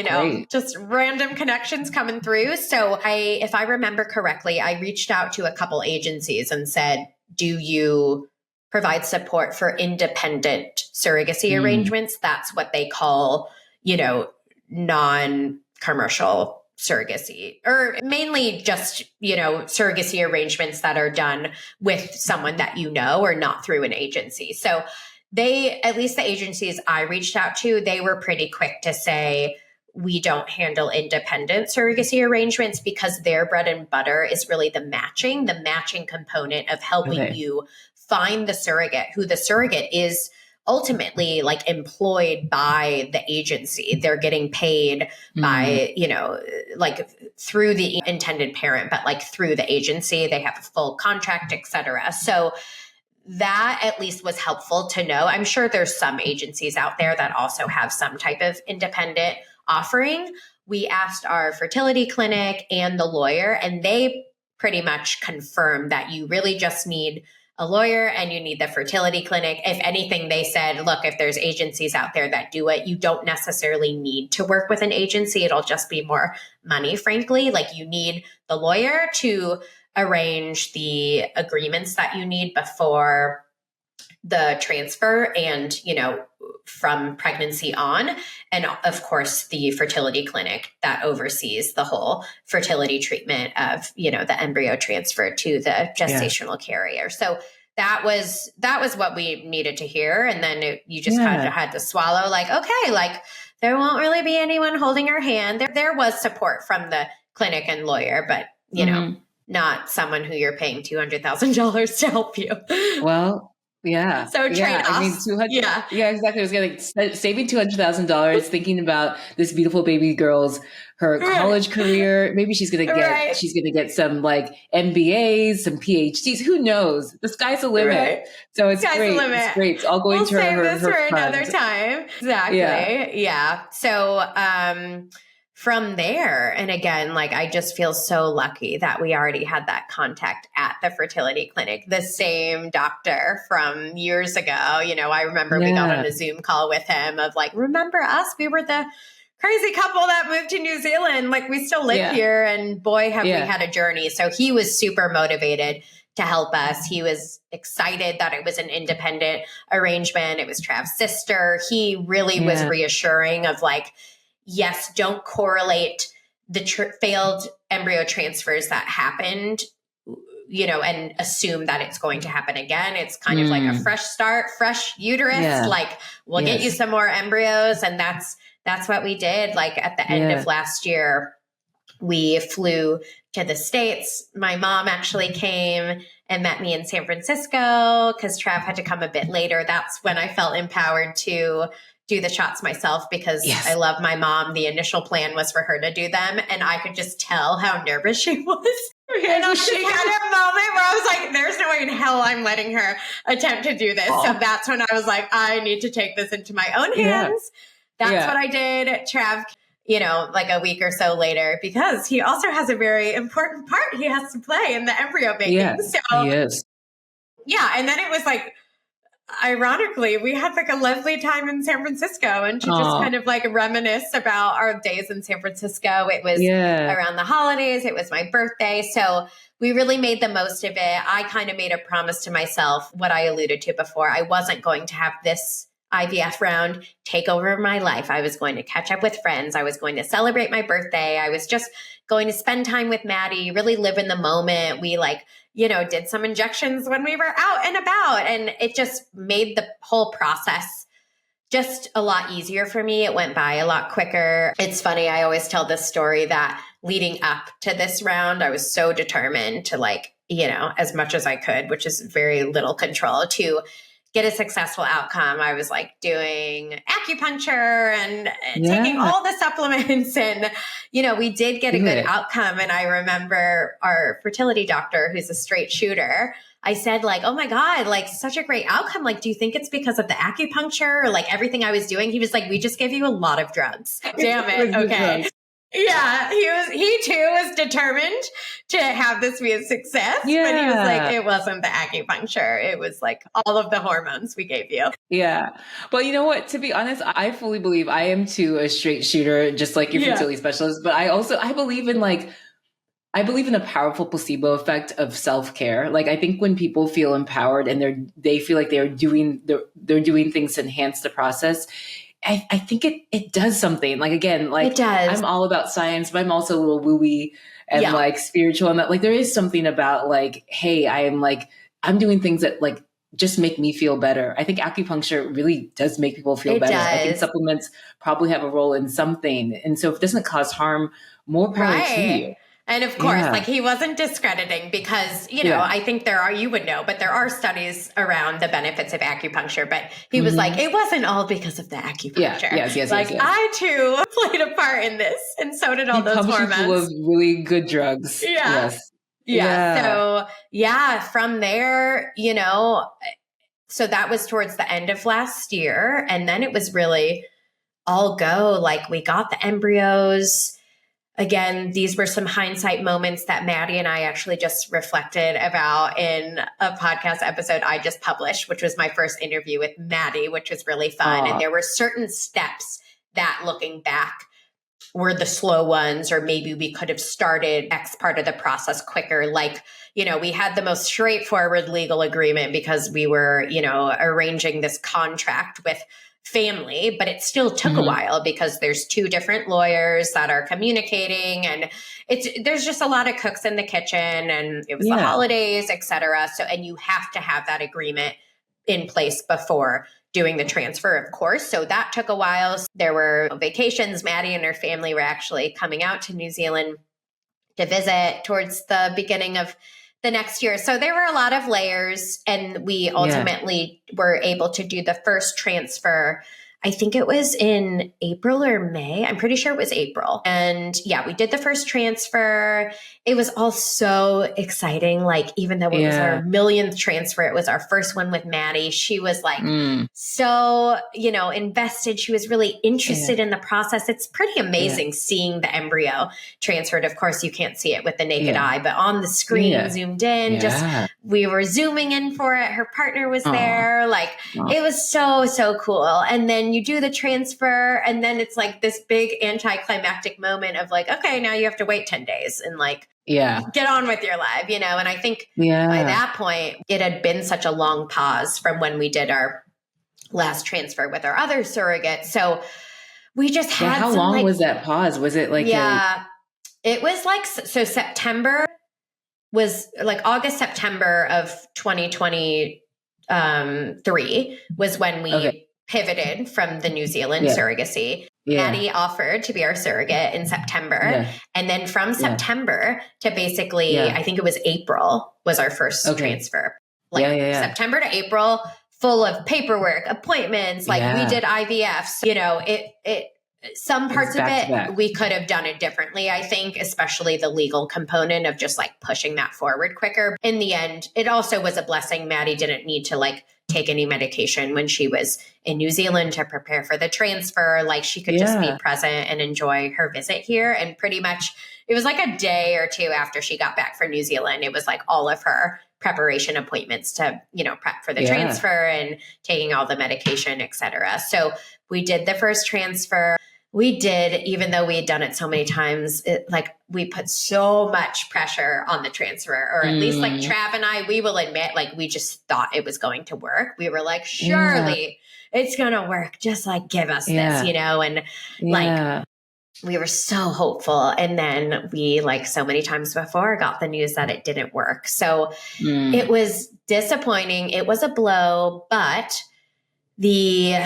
just random connections coming through. So if I remember correctly, I reached out to a couple agencies and said, do you provide support for independent surrogacy arrangements? That's what they call, non-commercial surrogacy, or mainly just, surrogacy arrangements that are done with someone that you know or not through an agency. So at least the agencies I reached out to, they were pretty quick to say, we don't handle independent surrogacy arrangements because their bread and butter is really the matching component of helping you find the surrogate, who the surrogate is ultimately like employed by the agency. They're getting paid by, like through the intended parent, but like through the agency, they have a full contract, et cetera. So that at least was helpful to know. I'm sure there's some agencies out there that also have some type of independent offering. We asked our fertility clinic and the lawyer, and they pretty much confirmed that you really just need a lawyer and you need the fertility clinic. If anything, they said, look, if there's agencies out there that do it, you don't necessarily need to work with an agency. It'll just be more money, frankly. Like you need the lawyer to arrange the agreements that you need before the transfer and, from pregnancy on. And of course, the fertility clinic that oversees the whole fertility treatment of, the embryo transfer to the gestational carrier. So that was what we needed to hear. And then you just kind of had to swallow like, okay, like there won't really be anyone holding your hand. There was support from the clinic and lawyer, but, not someone who you're paying $200,000 to help you. Well, yeah. So trade-offs. I mean, exactly. I was getting saving $200,000, thinking about this beautiful baby girl's her college career. Maybe she's gonna get some like MBAs, some PhDs. Who knows? The sky's the limit. Right. So it's great. It's great. It's all going to her. We'll save this for another time. Exactly. Yeah. So from there, and again, like I just feel so lucky that we already had that contact at the fertility clinic, the same doctor from years ago. I remember we got on a Zoom call with him of like, remember us? We were the crazy couple that moved to New Zealand. Like we still live here, and boy, have we had a journey. So he was super motivated to help us. He was excited that it was an independent arrangement. It was Trav's sister. He really was reassuring of like, yes, don't correlate the failed embryo transfers that happened and assume that it's going to happen again. It's kind of like a fresh start, fresh uterus. Like we'll get you some more embryos. And that's what we did. Like at the end of last year, we flew to the States. My mom actually came and met me in San Francisco because Trav had to come a bit later. That's when I felt empowered to do the shots myself because I love my mom. The initial plan was for her to do them. And I could just tell how nervous she was. And I just had a moment where I was like, there's no way in hell I'm letting her attempt to do this. So that's when I was like, I need to take this into my own hands. That's what I did. Trav, like a week or so later, because he also has a very important part he has to play in the embryo making. Yeah, he is. Yeah. And then it was like, ironically, we had like a lovely time in San Francisco and to just kind of like reminisce about our days in San Francisco. It was around the holidays. It was my birthday. So we really made the most of it. I kind of made a promise to myself, what I alluded to before. I wasn't going to have this IVF round take over my life. I was going to catch up with friends. I was going to celebrate my birthday. I was just going to spend time with Maddie, really live in the moment. We did some injections when we were out and about, and it just made the whole process just a lot easier for me. It went by a lot quicker. It's funny. I always tell this story that leading up to this round, I was so determined to as much as I could, which is very little control, to get a successful outcome. I was like doing acupuncture and taking all the supplements and, we did get a good outcome. And I remember our fertility doctor, who's a straight shooter, I said like, oh my God, like such a great outcome. Like, do you think it's because of the acupuncture or like everything I was doing? He was like, we just gave you a lot of drugs. Damn it. Okay. Yeah, he too was determined to have this be a success. Yeah. But he was like, it wasn't the acupuncture. It was like all of the hormones we gave you. Yeah. But you know what? To be honest, I fully believe I am too a straight shooter, just like your fertility specialist. But I believe in a powerful placebo effect of self-care. Like I think when people feel empowered and they feel like they're doing things to enhance the process, I think it does something. Like again, like it does. I'm all about science, but I'm also a little woo-y and like spiritual. And that like there is something about like, hey, I'm doing things that like just make me feel better. I think acupuncture really does make people feel better. I think supplements probably have a role in something. And so if it doesn't cause harm, more power to you. And of course, like he wasn't discrediting because, I think you would know, but there are studies around the benefits of acupuncture. But he was like, it wasn't all because of the acupuncture. Yes. I too played a part in this. And so did all those hormones. Full of really good drugs. Yeah. So from there, so that was towards the end of last year. And then it was really all go. Like we got the embryos. Again, these were some hindsight moments that Maddie and I actually just reflected about in a podcast episode I just published, which was my first interview with Maddie, which was really fun. And there were certain steps that looking back were the slow ones, or maybe we could have started X part of the process quicker. Like, we had the most straightforward legal agreement because we were, arranging this contract with family, but it still took a while because there's two different lawyers that are communicating and there's just a lot of cooks in the kitchen and it was the holidays, et cetera. So, and you have to have that agreement in place before doing the transfer, of course. So that took a while. There were vacations. Maddie and her family were actually coming out to New Zealand to visit towards the beginning of the next year. So there were a lot of layers and we ultimately were able to do the first transfer. I think it was in April or May. I'm pretty sure it was April. And we did the first transfer. It was all so exciting. Like, even though it was our millionth transfer, it was our first one with Maddie. She was like, so, invested. She was really interested in the process. It's pretty amazing seeing the embryo transferred. Of course, you can't see it with the naked eye, but on the screen, zoomed in, we were zooming in for it. Her partner was there. Like, it was so, so cool. And then you do the transfer and then it's like this big anticlimactic moment of like, okay, now you have to wait 10 days and like, get on with your life, And I think by that point, it had been such a long pause from when we did our last transfer with our other surrogate. So we just had how long was that pause? Was it like it was like, so September was like August, September of 2023 was when we pivoted from the New Zealand surrogacy. Maddie offered to be our surrogate in September. And then from September to basically, I think it was April was our first transfer. September to April, full of paperwork, appointments, like we did IVFs, you know, some parts of it, we could have done it differently, I think, especially the legal component of just like pushing that forward quicker. In the end, it also was a blessing. Maddie didn't need to like take any medication when she was in New Zealand to prepare for the transfer. Like she could just be present and enjoy her visit here. And pretty much it was like a day or two after she got back from New Zealand, it was like all of her preparation appointments to, you know, prep for the transfer and taking all the medication, et cetera. So we did the first transfer. We did, even though we had done it so many times, like we put so much pressure on the transfer, or at least like Trav and I, we will admit, like we just thought it was going to work. We were like, surely it's going to work. Just like give us this, you know, and like we were so hopeful. And then we, like so many times before, got the news that it didn't work. So it was disappointing. It was a blow, but the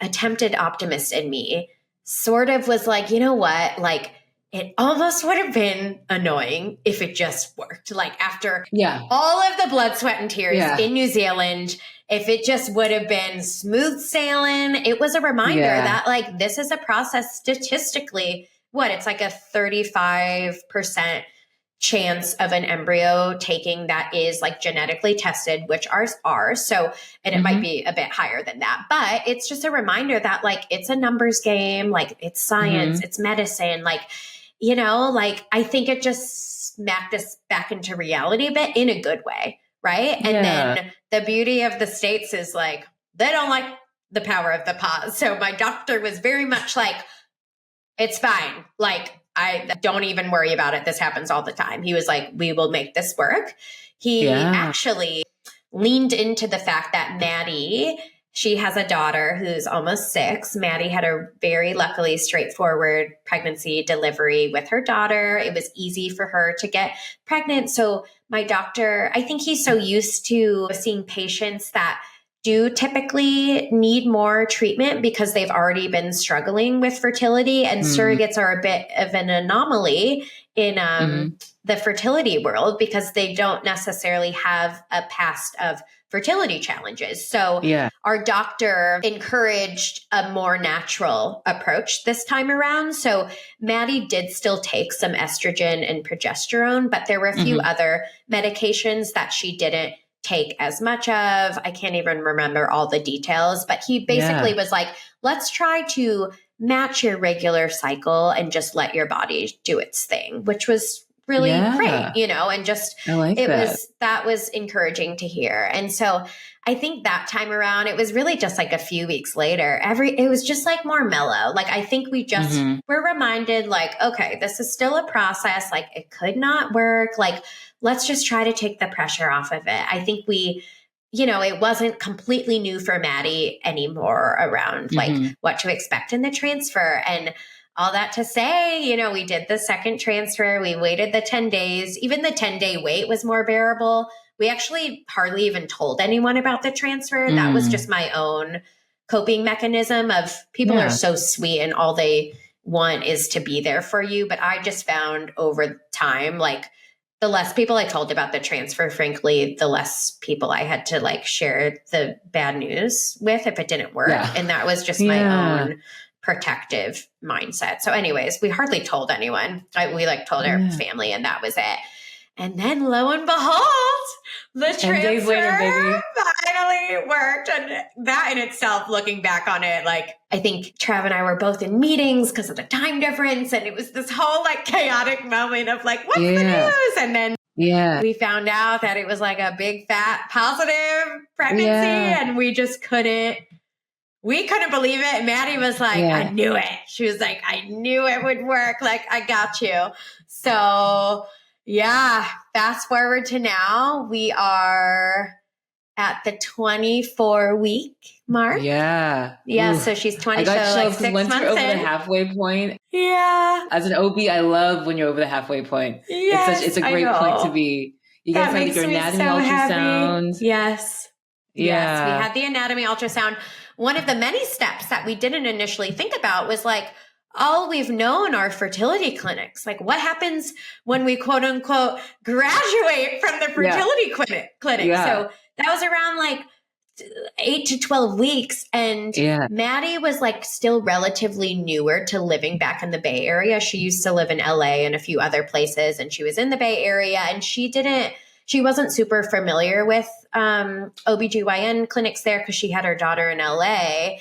attempted optimist in me sort of was like, you know what, like it almost would have been annoying if it just worked. Like after all of the blood, sweat, and tears in New Zealand, if it just would have been smooth sailing. It was a reminder that like this is a process statistically, it's like a 35% chance of an embryo taking that is like genetically tested, which ours are. So, and it might be a bit higher than that, but it's just a reminder that like, it's a numbers game, like it's science, it's medicine, like, you know, like I think it just smacked us back into reality a bit in a good way. Right. And then the beauty of the States is like, they don't like the power of the pause. So my doctor was very much like, it's fine. Like, I don't even worry about it. This happens all the time. He was like, we will make this work. He actually leaned into the fact that Maddie, she has a daughter who's almost 6. Maddie had a very luckily straightforward pregnancy delivery with her daughter. It was easy for her to get pregnant. So my doctor, I think he's so used to seeing patients that do typically need more treatment because they've already been struggling with fertility, and surrogates are a bit of an anomaly in the fertility world because they don't necessarily have a past of fertility challenges. So our doctor encouraged a more natural approach this time around. So Maddie did still take some estrogen and progesterone, but there were a few other medications that she didn't take as much of. I can't even remember all the details, but he basically was like, let's try to match your regular cycle and just let your body do its thing, which was really great, you know, and just, that was encouraging to hear. And so I think that time around, it was really just like a few weeks later, it was just like more mellow. Like, I think we just were reminded like, okay, this is still a process. Like it could not work. Like, let's just try to take the pressure off of it. I think we, you know, it wasn't completely new for Maddie anymore around like what to expect in the transfer. And all that to say, you know, we did the second transfer. We waited the 10 days. Even the 10-day wait was more bearable. We actually hardly even told anyone about the transfer. That was just my own coping mechanism of people are so sweet and all they want is to be there for you. But I just found over time, like, the less people I told about the transfer, frankly, the less people I had to like share the bad news with if it didn't work. And that was just my own protective mindset. So anyways, we hardly told anyone. We like told our family and that was it. And then lo and behold, the transfer days later, baby, finally worked. And that in itself, looking back on it, like I think Trav and I were both in meetings because of the time difference. And it was this whole like chaotic moment of like, what's the news? And then we found out that it was like a big fat positive pregnancy and we just couldn't believe it. And Maddie was like, I knew it. She was like, I knew it would work. Like, I got you. So fast forward to now, we are at the 24-week mark. Yeah. Yeah. Ooh. So she's 20. I got so chills like 6 once months you're over in. the halfway point. Yeah. As an OB, I love when you're over the halfway point. Yes, It's a great point to be. You guys that had makes your me anatomy so ultrasound. happy. Yes. Yes, we Yeah. had the anatomy ultrasound. One of the many steps that we didn't initially think about was like, all we've known are fertility clinics. Like, what happens when we quote unquote graduate from the fertility clinic? Yeah. So that was around like 8 to 12 weeks. And Maddie was like still relatively newer to living back in the Bay Area. She used to live in LA and a few other places, and she was in the Bay Area, and she wasn't super familiar with OBGYN clinics there because she had her daughter in LA.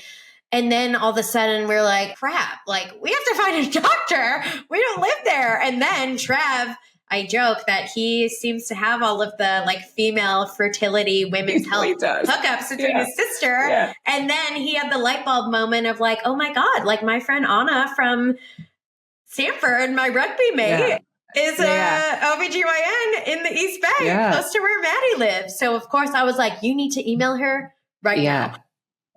And then all of a sudden we're like, crap, like we have to find a doctor. We don't live there. And then Trev, I joke that he seems to have all of the like female fertility, women's health hookups between his sister. Yeah. And then he had the light bulb moment of like, oh my God, like my friend Anna from Stanford, my rugby mate, is a OBGYN in the East Bay, close to where Maddie lives. So of course I was like, you need to email her right now.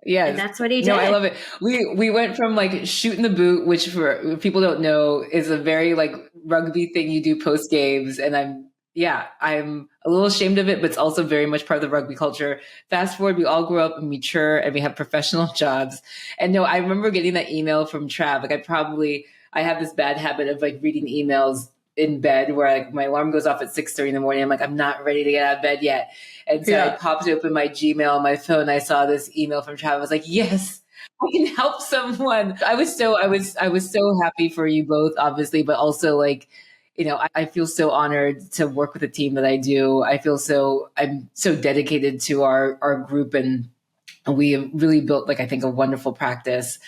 Yeah. And that's what he did. No, I love it. We went from like shooting the boot, which for people don't know is a very like rugby thing you do post games. And I'm a little ashamed of it, but it's also very much part of the rugby culture. Fast forward, we all grew up and mature and we have professional jobs. And no, I remember getting that email from Trav. Like I have this bad habit of like reading emails in bed where like my alarm goes off at 6:30 in the morning. I'm like, I'm not ready to get out of bed yet. And so I popped open my Gmail on my phone. I saw this email from Trav. I was like, yes, I can help someone. I was so happy for you both, obviously, but also like, you know, I feel so honored to work with a team that I do. I'm so dedicated to our group, and we have really built like, I think, a wonderful practice.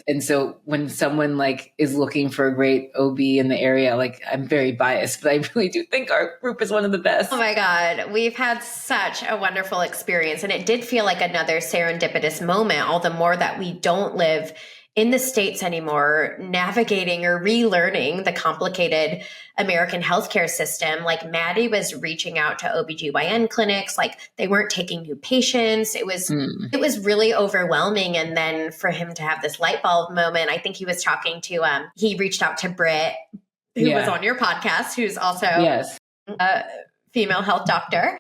And so when someone like is looking for a great OB in the area, like I'm very biased, but I really do think our group is one of the best. Oh my God. We've had such a wonderful experience, and it did feel like another serendipitous moment, all the more that we don't live in the States anymore, navigating or relearning the complicated American healthcare system. Like Maddie was reaching out to OBGYN clinics, like they weren't taking new patients. It was really overwhelming. And then for him to have this light bulb moment, I think he was talking to, he reached out to Britt, who was on your podcast, who's also a female health doctor.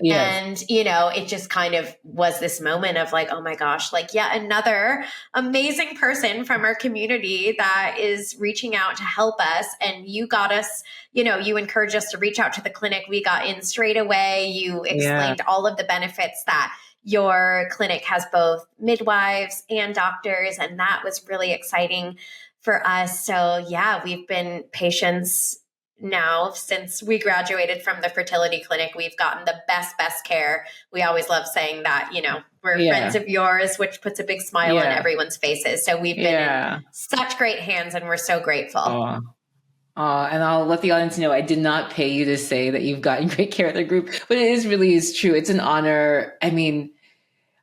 And, you know, it just kind of was this moment of like, oh my gosh, like yet another amazing person from our community that is reaching out to help us. And you got us, you know, you encouraged us to reach out to the clinic. We got in straight away. You explained all of the benefits that your clinic has, both midwives and doctors. And that was really exciting for us. So yeah, we've been patients now since we graduated from the fertility clinic. We've gotten the best care. We always love saying that, you know, we're friends of yours, which puts a big smile on everyone's faces. So we've been in such great hands, and we're so grateful. And I'll let the audience know I did not pay you to say that you've gotten great care of the group, but it really is true. It's an honor. I mean,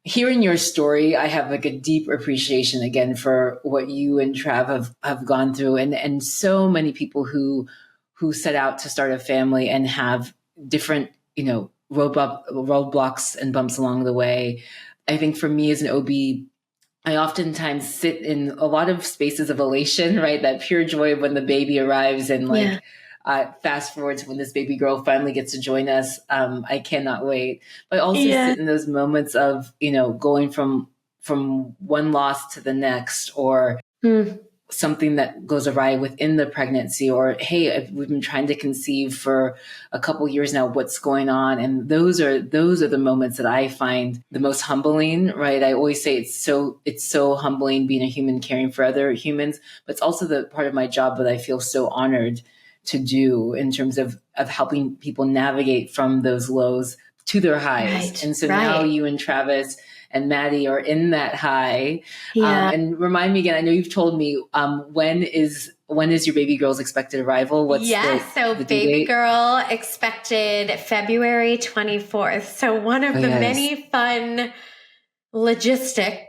hearing your story, I have like a deep appreciation again for what you and Trav have gone through, and so many people who set out to start a family and have different, you know, roadblocks and bumps along the way. I think for me as an OB, I oftentimes sit in a lot of spaces of elation, right? That pure joy when the baby arrives, and like fast forward to when this baby girl finally gets to join us. I cannot wait. But I also sit in those moments of, you know, going from one loss to the next, or something that goes awry within the pregnancy, or, hey, we've been trying to conceive for a couple years now, what's going on? And those are the moments that I find the most humbling, right? I always say it's so humbling being a human caring for other humans, but it's also the part of my job that I feel so honored to do in terms of helping people navigate from those lows to their highs. And so now you and Travis and Maddie are in that high. And remind me again, I know you've told me, when is your baby girl's expected arrival? What's the baby girl expected February 24th. So one of the many fun logistic,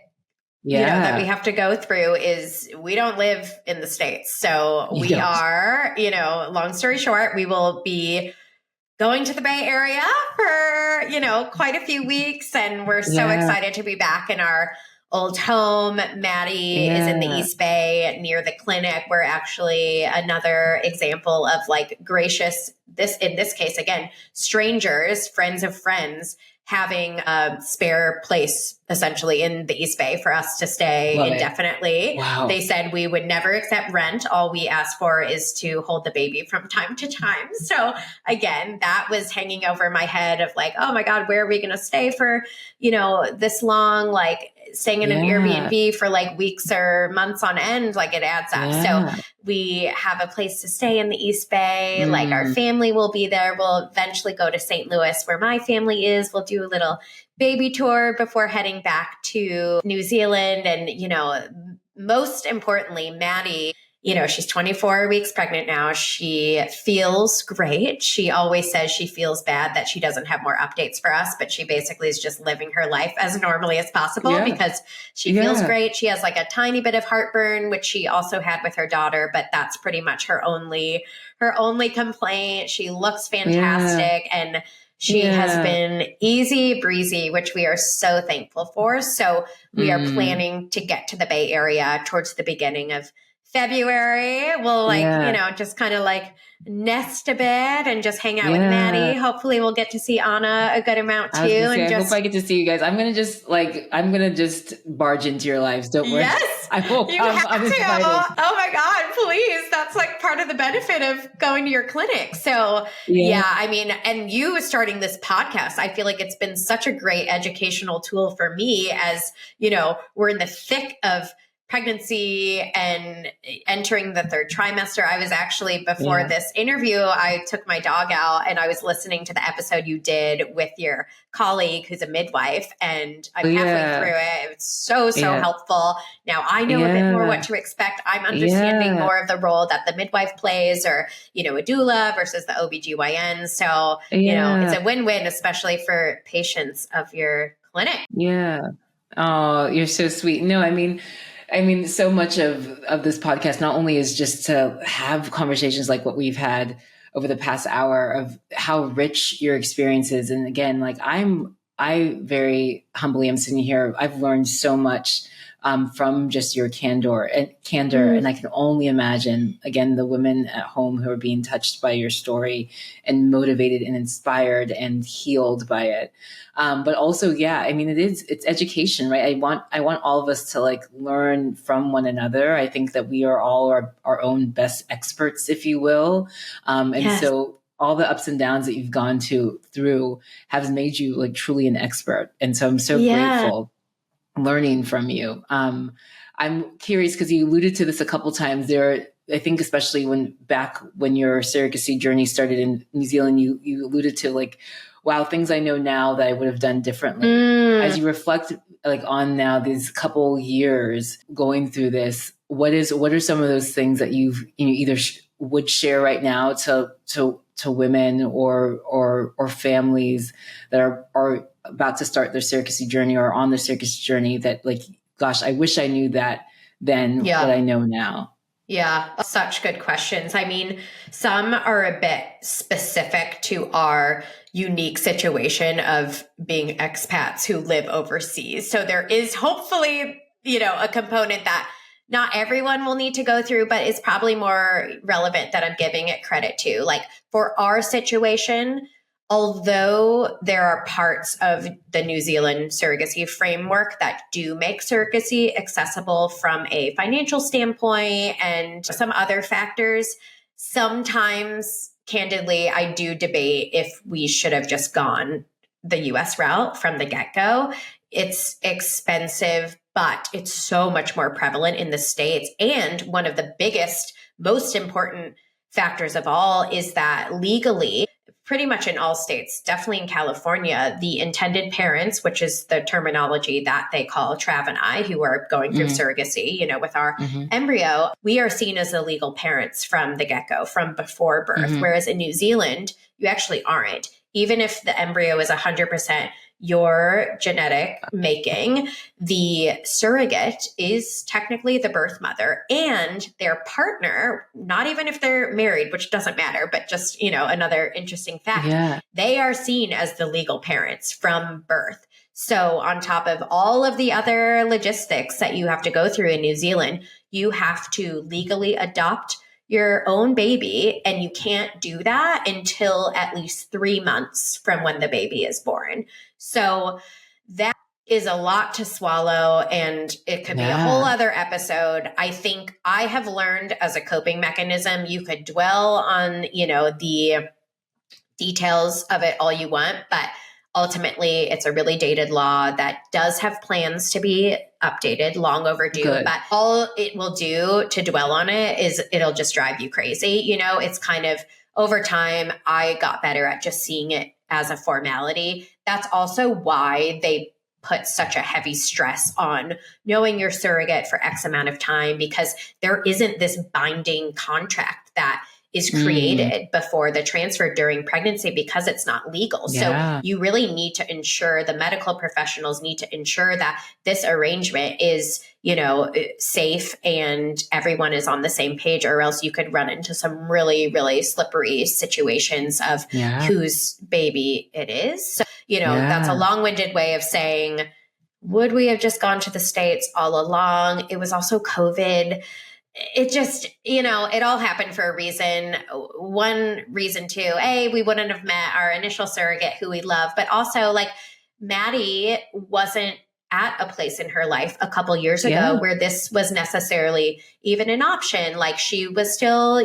you know, that we have to go through is we don't live in the States. So we are, you know, long story short, we will be going to the Bay Area for, quite a few weeks. And we're so excited to be back in our old home. Maddie is in the East Bay near the clinic. We're actually another example of like gracious, in this case, again, strangers, friends of friends, having a spare place essentially in the East Bay for us to stay indefinitely. Wow. They said we would never accept rent. All we ask for is to hold the baby from time to time. So again, that was hanging over my head of like, oh my God, where are we going to stay for, this long, like staying in an Airbnb for like weeks or months on end, like it adds up. So we have a place to stay in the East Bay. Like our family will be there. We'll eventually go to St. Louis where my family is. We'll do a little baby tour before heading back to New Zealand. And, most importantly, Maddie, she's 24 weeks pregnant now. She feels great. She always says she feels bad that she doesn't have more updates for us, but she basically is just living her life as normally as possible because she feels great. She has like a tiny bit of heartburn, which she also had with her daughter, but that's pretty much her only complaint. She looks fantastic and she has been easy breezy, which we are so thankful for. So we are planning to get to the Bay Area towards the beginning of February. We'll just kind of like nest a bit and just hang out with Maddie. Hopefully we'll get to see Anna a good amount too. I hope I get to see you guys. I'm going to just barge into your lives. Don't worry. Yes. I will come. I'm excited. Oh my God, please. That's like part of the benefit of going to your clinic. So I mean, and you starting this podcast, I feel like it's been such a great educational tool for me as, we're in the thick of pregnancy and entering the third trimester. I was actually, before this interview, I took my dog out and I was listening to the episode you did with your colleague who's a midwife, and I'm halfway through it. It's so helpful. Now I know a bit more what to expect. I'm understanding more of the role that the midwife plays, or, a doula versus the OBGYN. So, it's a win-win, especially for patients of your clinic. Yeah. Oh, you're so sweet. No, I mean, so much of this podcast not only is just to have conversations like what we've had over the past hour of how rich your experience is. And again, like I very humbly am sitting here. I've learned so much from just your candor. And I can only imagine, again, the women at home who are being touched by your story and motivated and inspired and healed by it. But also, it's education, right? I want all of us to like learn from one another. I think that we are all our own best experts, if you will. So all the ups and downs that you've gone through has made you like truly an expert. And so I'm so grateful learning from you. I'm curious because you alluded to this a couple times there. I think especially when your surrogacy journey started in New Zealand, you alluded to like, wow, things I know now that I would have done differently. As you reflect like on now these couple years going through this, what are some of those things that you've either would share right now to women or families that are about to start their surrogacy journey or on their surrogacy journey that like, gosh, I wish I knew that then what I know now? Yeah, such good questions. I mean, some are a bit specific to our unique situation of being expats who live overseas. So there is hopefully, a component that not everyone will need to go through, but it's probably more relevant that I'm giving it credit to. Like for our situation, although there are parts of the New Zealand surrogacy framework that do make surrogacy accessible from a financial standpoint and some other factors, sometimes, candidly, I do debate if we should have just gone the US route from the get-go. It's expensive, but it's so much more prevalent in the States. And one of the biggest, most important factors of all is that legally, pretty much in all states, definitely in California, the intended parents, which is the terminology that they call Trav and I, who are going through surrogacy, with our embryo, we are seen as the legal parents from the get-go, from before birth. Whereas in New Zealand, you actually aren't. Even if the embryo is 100% your genetic making, the surrogate is technically the birth mother, and their partner, not even if they're married, which doesn't matter, but just, another interesting fact, they are seen as the legal parents from birth. So on top of all of the other logistics that you have to go through in New Zealand, you have to legally adopt your own baby, and you can't do that until at least 3 months from when the baby is born. So that is a lot to swallow, and it could be a whole other episode. I think I have learned as a coping mechanism, you could dwell on, the details of it all you want, but ultimately, it's a really dated law that does have plans to be updated, long overdue. Good. But all it will do to dwell on it is it'll just drive you crazy. It's kind of over time, I got better at just seeing it as a formality. That's also why they put such a heavy stress on knowing your surrogate for X amount of time, because there isn't this binding contract that is created before the transfer during pregnancy, because it's not legal. So you really need to ensure, the medical professionals need to ensure that this arrangement is, safe and everyone is on the same page, or else you could run into some really, really slippery situations of whose baby it is. So, that's a long-winded way of saying, would we have just gone to the States all along? It was also COVID. It just, it all happened for a reason. One reason too, we wouldn't have met our initial surrogate who we love, but also like Maddie wasn't at a place in her life a couple years ago where this was necessarily even an option. Like she was still,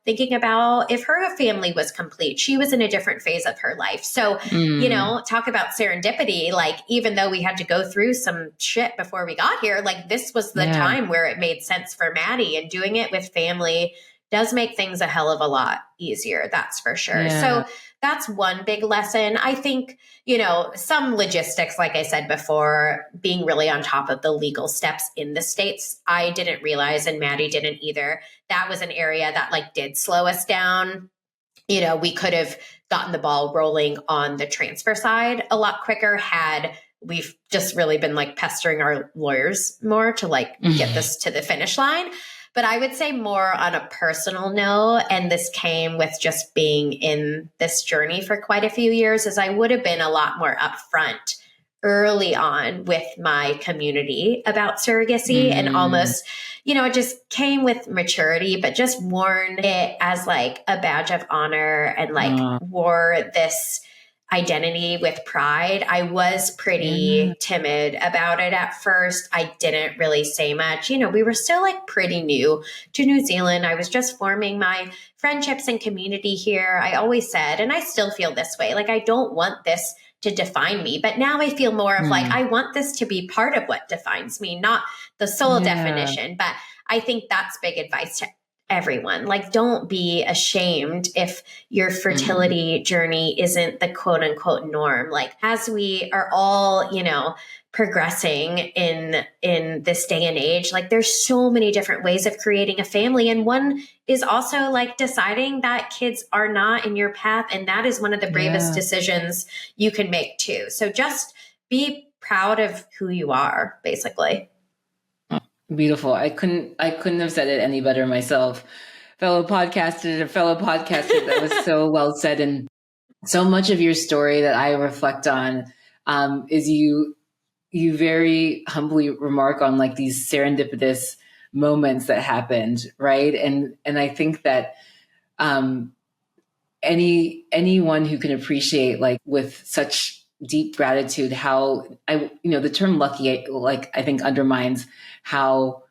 thinking about if her family was complete. She was in a different phase of her life. So, talk about serendipity. Like, even though we had to go through some shit before we got here, like this was the time where it made sense for Maddie, and doing it with family does make things a hell of a lot easier. That's for sure. So that's one big lesson. I think, some logistics, like I said before, being really on top of the legal steps in the States, I didn't realize, and Maddie didn't either. That was an area that did slow us down. We could have gotten the ball rolling on the transfer side a lot quicker had we've just really been pestering our lawyers more to get this to the finish line. But I would say more on a personal note, and this came with just being in this journey for quite a few years, is I would have been a lot more upfront early on with my community about surrogacy, and almost, it just came with maturity, but just worn it as a badge of honor, and wore this identity with pride. I was pretty timid about it at first. I didn't really say much. We were still pretty new to New Zealand. I was just forming my friendships and community here. I always said, and I still feel this way, I don't want this to define me. But now I feel more of I want this to be part of what defines me, not the sole definition. But I think that's big advice to everyone. Don't be ashamed if your fertility journey isn't the quote unquote norm. As we are all, progressing in this day and age, there's so many different ways of creating a family. And one is also deciding that kids are not in your path. And that is one of the bravest decisions you can make too. So just be proud of who you are, basically. Beautiful. I couldn't have said it any better myself. Fellow podcaster, that was so well said. And so much of your story that I reflect on is you very humbly remark on these serendipitous moments that happened, right? And I think that anyone who can appreciate with such deep gratitude how the term lucky I think undermines how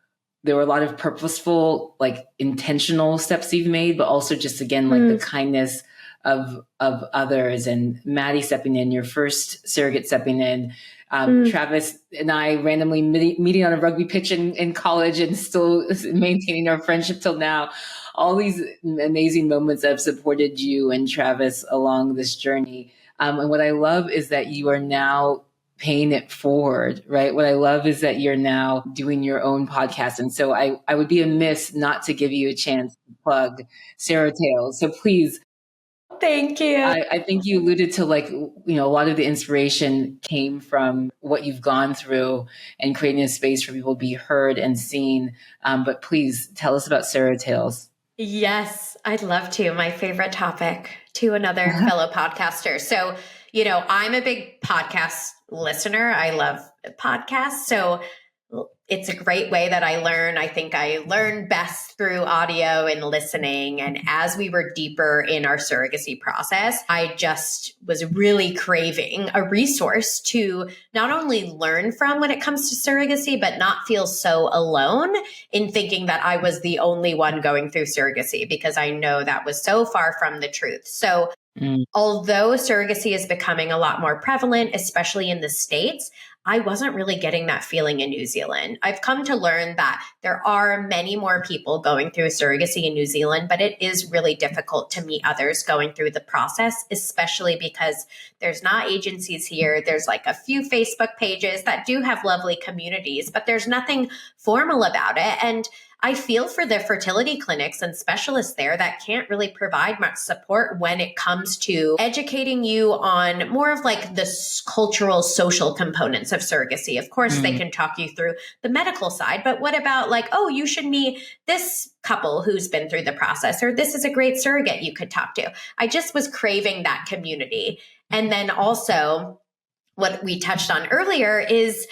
there were a lot of purposeful intentional steps you've made, but also just again the kindness of others, and Maddie stepping in, your first surrogate stepping in, Travis and I randomly meeting on a rugby pitch in college and still maintaining our friendship till now. All these amazing moments that have supported you and Travis along this journey. And what I love is that you are now paying it forward, right? What I love is that you're now doing your own podcast. And so I would be amiss not to give you a chance to plug SurroTales. So please thank you. I think you alluded to a lot of the inspiration came from what you've gone through and creating a space for people to be heard and seen. But please tell us about SurroTales. Yes, I'd love to. My favorite topic to another fellow podcaster. So, I'm a big podcast listener. I love podcasts. So it's a great way that I learn. I think I learn best through audio and listening. And as we were deeper in our surrogacy process, I just was really craving a resource to not only learn from when it comes to surrogacy, but not feel so alone in thinking that I was the only one going through surrogacy, because I know that was so far from the truth. So although surrogacy is becoming a lot more prevalent, especially in the States, I wasn't really getting that feeling in New Zealand. I've come to learn that there are many more people going through surrogacy in New Zealand, but it is really difficult to meet others going through the process, especially because there's not agencies here. There's like a few Facebook pages that do have lovely communities, but there's nothing formal about it. And I feel for the fertility clinics and specialists there that can't really provide much support when it comes to educating you on more of like the cultural, social components of surrogacy. Of course, they can talk you through the medical side, but what about like, oh, you should meet this couple who's been through the process, or this is a great surrogate you could talk to. I just was craving that community. And then also what we touched on earlier is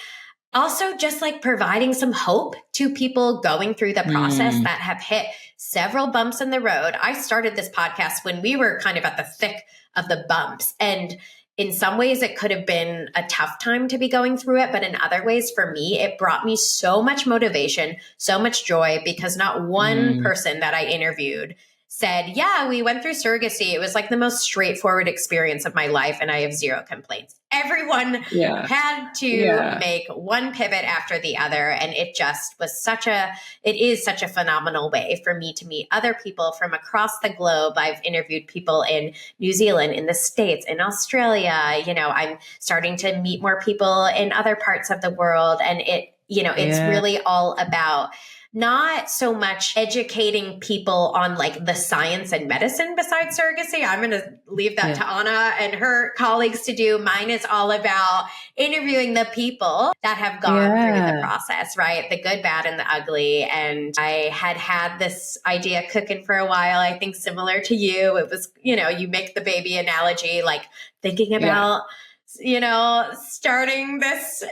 also just like providing some hope to people going through the process that have hit several bumps in the road. I started this podcast when we were kind of at the thick of the bumps. And in some ways, it could have been a tough time to be going through it. But in other ways, for me, it brought me so much motivation, so much joy, because not one person that I interviewed said, yeah, we went through surrogacy. It was like the most straightforward experience of my life, and I have zero complaints. Everyone had to make one pivot after the other. And it just was it is such a phenomenal way for me to meet other people from across the globe. I've interviewed people in New Zealand, in the States, in Australia. I'm starting to meet more people in other parts of the world. And it's really all about not so much educating people on like the science and medicine besides surrogacy. I'm going to leave that to Anna and her colleagues to do. Mine is all about interviewing the people that have gone through the process, right? The good, bad, and the ugly. And I had this idea cooking for a while, I think similar to you. It was, you make the baby analogy, like thinking about starting this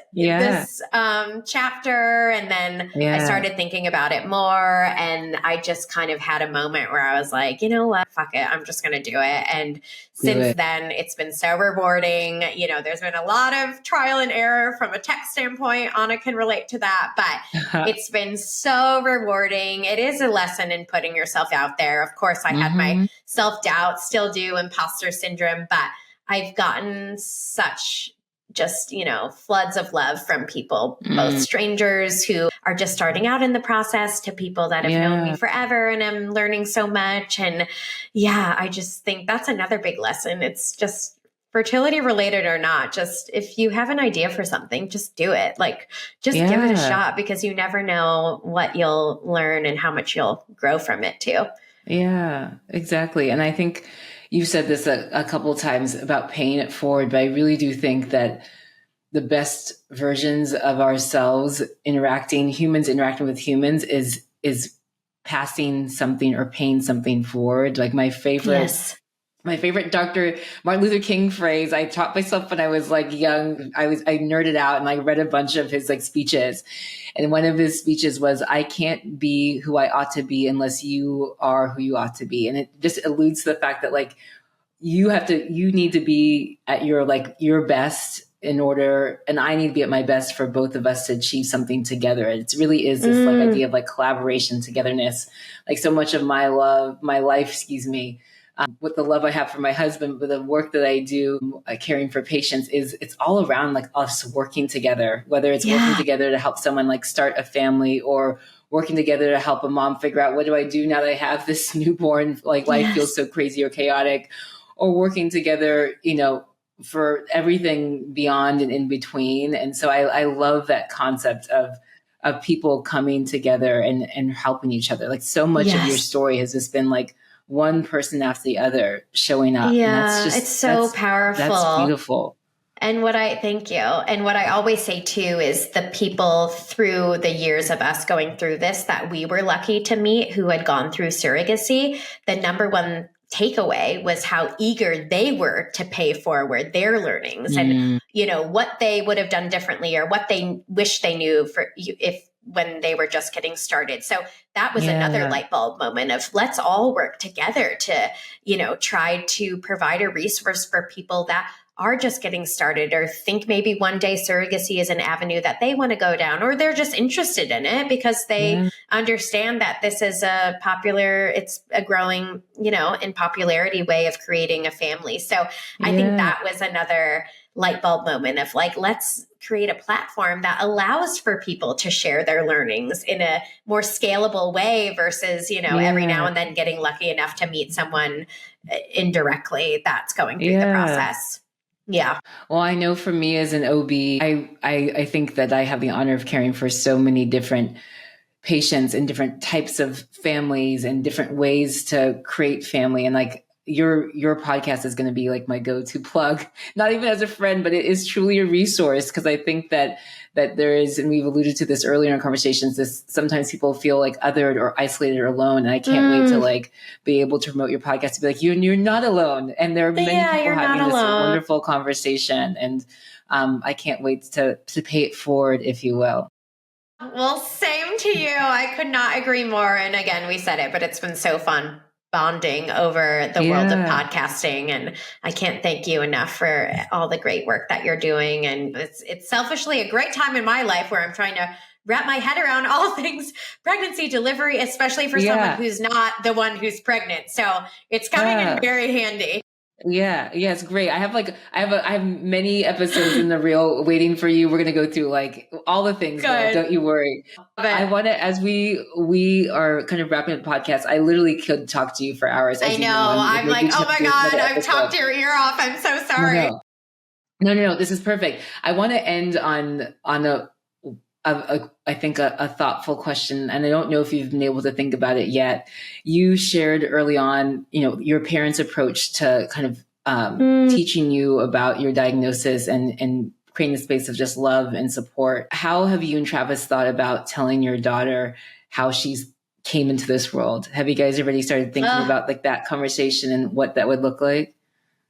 chapter. And then I started thinking about it more. And I just kind of had a moment where I was like, you know what, fuck it. I'm just going to do it. And since then, it's been so rewarding. There's been a lot of trial and error from a tech standpoint. Anna can relate to that, but it's been so rewarding. It is a lesson in putting yourself out there. Of course, I had my self-doubt, still do, imposter syndrome, but I've gotten such just, floods of love from people, both strangers who are just starting out in the process to people that have known me forever, and I'm learning so much. And I just think that's another big lesson. It's just fertility related or not, just if you have an idea for something, just do it. Like, just give it a shot, because you never know what you'll learn and how much you'll grow from it too. Yeah, exactly. And I think you said this a couple of times about paying it forward, but I really do think that the best versions of ourselves humans interacting with humans is passing something or paying something forward. Like my favorite Dr. Martin Luther King phrase, I taught myself when I was like young. I nerded out and I read a bunch of his like speeches. And one of his speeches was, I can't be who I ought to be unless you are who you ought to be. And it just alludes to the fact that like you need to be at your best in order, and I need to be at my best for both of us to achieve something together. It really is this like idea of like collaboration, togetherness. Like so much of my life, with the love I have for my husband, with the work that I do, caring for patients, it's all around like us working together, whether it's working together to help someone like start a family, or working together to help a mom figure out, what do I do now that I have this newborn, like life feels so crazy or chaotic, or working together, for everything beyond and in between. And so I love that concept of people coming together and helping each other. Like so much of your story has just been like one person after the other showing up. Yeah, and that's just, it's so powerful. That's beautiful. And thank you. And what I always say too is the people through the years of us going through this that we were lucky to meet who had gone through surrogacy, the number one takeaway was how eager they were to pay forward their learnings and, what they would have done differently or what they wish they knew when they were just getting started. So that was another light bulb moment of let's all work together to, try to provide a resource for people that are just getting started or think maybe one day surrogacy is an avenue that they want to go down, or they're just interested in it because they understand that this is it's a growing, in popularity way of creating a family. So I think that was another light bulb moment of like, let's create a platform that allows for people to share their learnings in a more scalable way versus, every now and then getting lucky enough to meet someone indirectly that's going through the process. Yeah. Well, I know for me as an OB, I think that I have the honor of caring for so many different patients in different types of families and different ways to create family. And like your podcast is going to be like my go-to plug, not even as a friend, but it is truly a resource. Cause I think that there is, and we've alluded to this earlier in conversations, this sometimes people feel like othered or isolated or alone. And I can't wait to like be able to promote your podcast to be like, you're not alone. And there are many people having this wonderful conversation. And I can't wait to pay it forward, if you will. Well, same to you. I could not agree more. And again, we said it, but it's been so fun bonding over the world of podcasting. And I can't thank you enough for all the great work that you're doing. And it's selfishly a great time in my life where I'm trying to wrap my head around all things pregnancy, delivery, especially for someone who's not the one who's pregnant. So it's coming in very handy. Yeah, it's great. I have many episodes in the reel waiting for you. We're going to go through like all the things. Though, don't you worry. I want to, as we are kind of wrapping up the podcast, I literally could talk to you for hours. I know. I'm like, oh my God, I've talked your ear off. I'm so sorry. No. This is perfect. I want to end on I think a thoughtful question, and I don't know if you've been able to think about it yet. You shared early on, your parents' approach to kind of teaching you about your diagnosis and creating a space of just love and support. How have you and Travis thought about telling your daughter how she's came into this world? Have you guys already started thinking about like that conversation and what that would look like?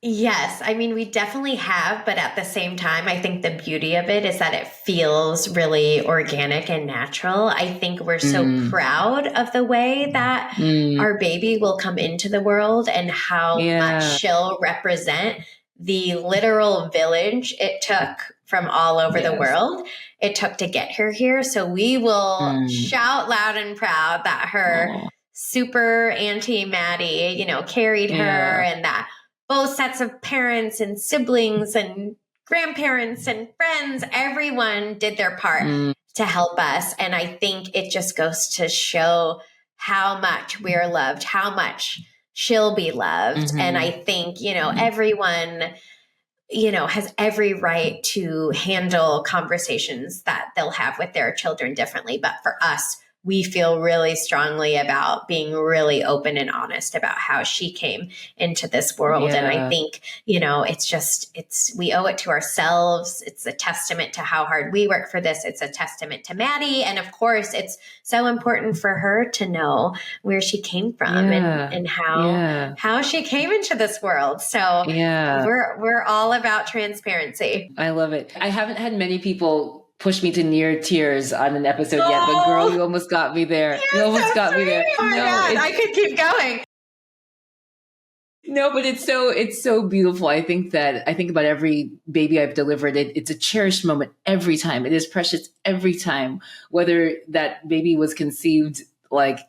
Yes. I mean, we definitely have, but at the same time, I think the beauty of it is that it feels really organic and natural. I think we're so proud of the way that our baby will come into the world and how much she'll represent the literal village it took from all over the world. It took to get her here. So we will shout loud and proud that her super Auntie Maddie, carried her, and that both sets of parents and siblings and grandparents and friends, everyone did their part to help us. And I think it just goes to show how much we're loved, how much she'll be loved. And I think, everyone, has every right to handle conversations that they'll have with their children differently. But for us, we feel really strongly about being really open and honest about how she came into this world. And I think, we owe it to ourselves. It's a testament to how hard we work for this. It's a testament to Maddie. And of course, it's so important for her to know where she came from and how she came into this world. So we're all about transparency. I love it. I haven't had many people push me to near tears on an episode yet, but girl, you almost got me there. You almost got me there. Oh my God, I could keep going. No, but it's so beautiful. I think about every baby I've delivered. It's a cherished moment every time. It is precious every time, whether that baby was conceived like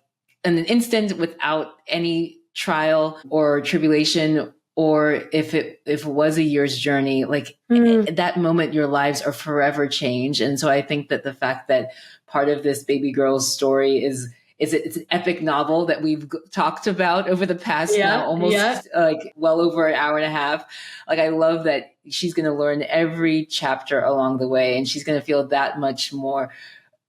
in an instant without any trial or tribulation, or if it was a year's journey, like at that moment, your lives are forever changed. And so I think that the fact that part of this baby girl's story is it's an epic novel that we've talked about over the past now almost like well over an hour and a half. Like, I love that she's going to learn every chapter along the way, and she's going to feel that much more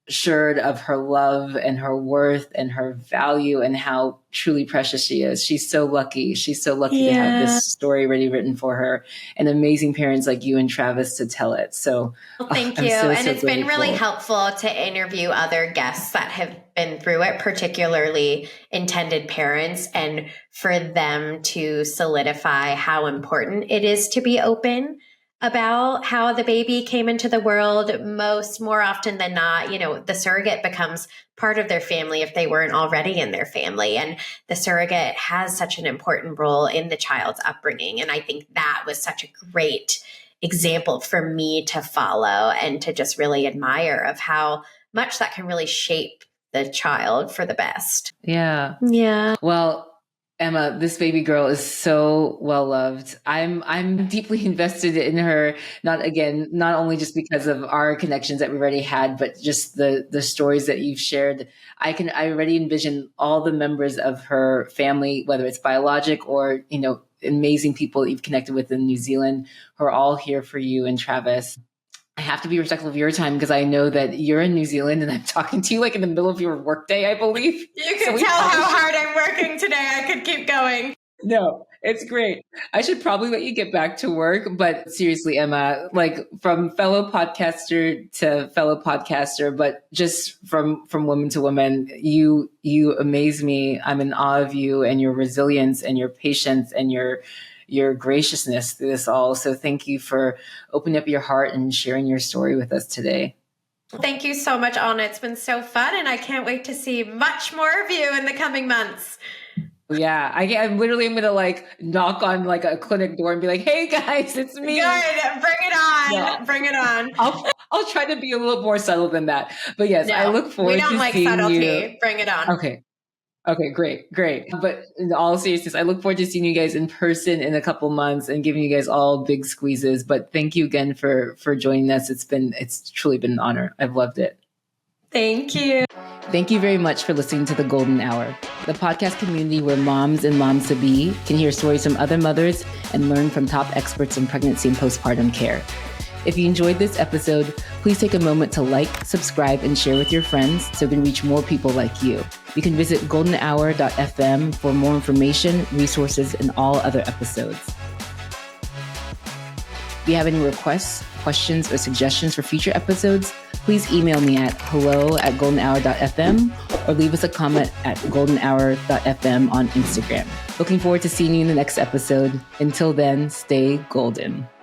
assured of her love and her worth and her value and how truly precious she is. She's so lucky. She's so lucky to have this story already written for her and amazing parents like you and Travis to tell it. So thank you. And it's been really helpful to interview other guests that have been through it, particularly intended parents, and for them to solidify how important it is to be open about how the baby came into the world. More often than not, the surrogate becomes part of their family if they weren't already in their family. And the surrogate has such an important role in the child's upbringing. And I think that was such a great example for me to follow and to just really admire of how much that can really shape the child for the best. Yeah. Yeah. Well, Emma, this baby girl is so well loved. I'm deeply invested in her, not only just because of our connections that we already had, but just the stories that you've shared. I already envision all the members of her family, whether it's biologic or, amazing people that you've connected with in New Zealand, who are all here for you and Travis. I have to be respectful of your time because I know that you're in New Zealand and I'm talking to you like in the middle of your workday, I believe. You can tell how hard I'm working today. I could keep going. No, it's great. I should probably let you get back to work, but seriously, Emma, like from fellow podcaster to fellow podcaster, but just from woman to woman, you amaze me. I'm in awe of you and your resilience and your patience and your graciousness through this all. So thank you for opening up your heart and sharing your story with us today. Thank you so much, Anna. It's been so fun, and I can't wait to see much more of you in the coming months. Yeah, I'm going to knock on a clinic door and be like, "Hey guys, it's me." Good, bring it on. Yeah. Bring it on. I'll try to be a little more subtle than that. But yes, I look forward to seeing you. We don't like subtlety. Bring it on. Okay, great. But in all seriousness, I look forward to seeing you guys in person in a couple months and giving you guys all big squeezes. But thank you again for joining us. It's truly been an honor. I've loved it. Thank you. Thank you very much for listening to The Golden Hour, the podcast community where moms and moms-to-be can hear stories from other mothers and learn from top experts in pregnancy and postpartum care. If you enjoyed this episode, please take a moment to like, subscribe, and share with your friends so we can reach more people like you. You can visit goldenhour.fm for more information, resources, and all other episodes. If you have any requests, questions, or suggestions for future episodes, please email me at hello@goldenhour.fm or leave us a comment at goldenhour.fm on Instagram. Looking forward to seeing you in the next episode. Until then, stay golden.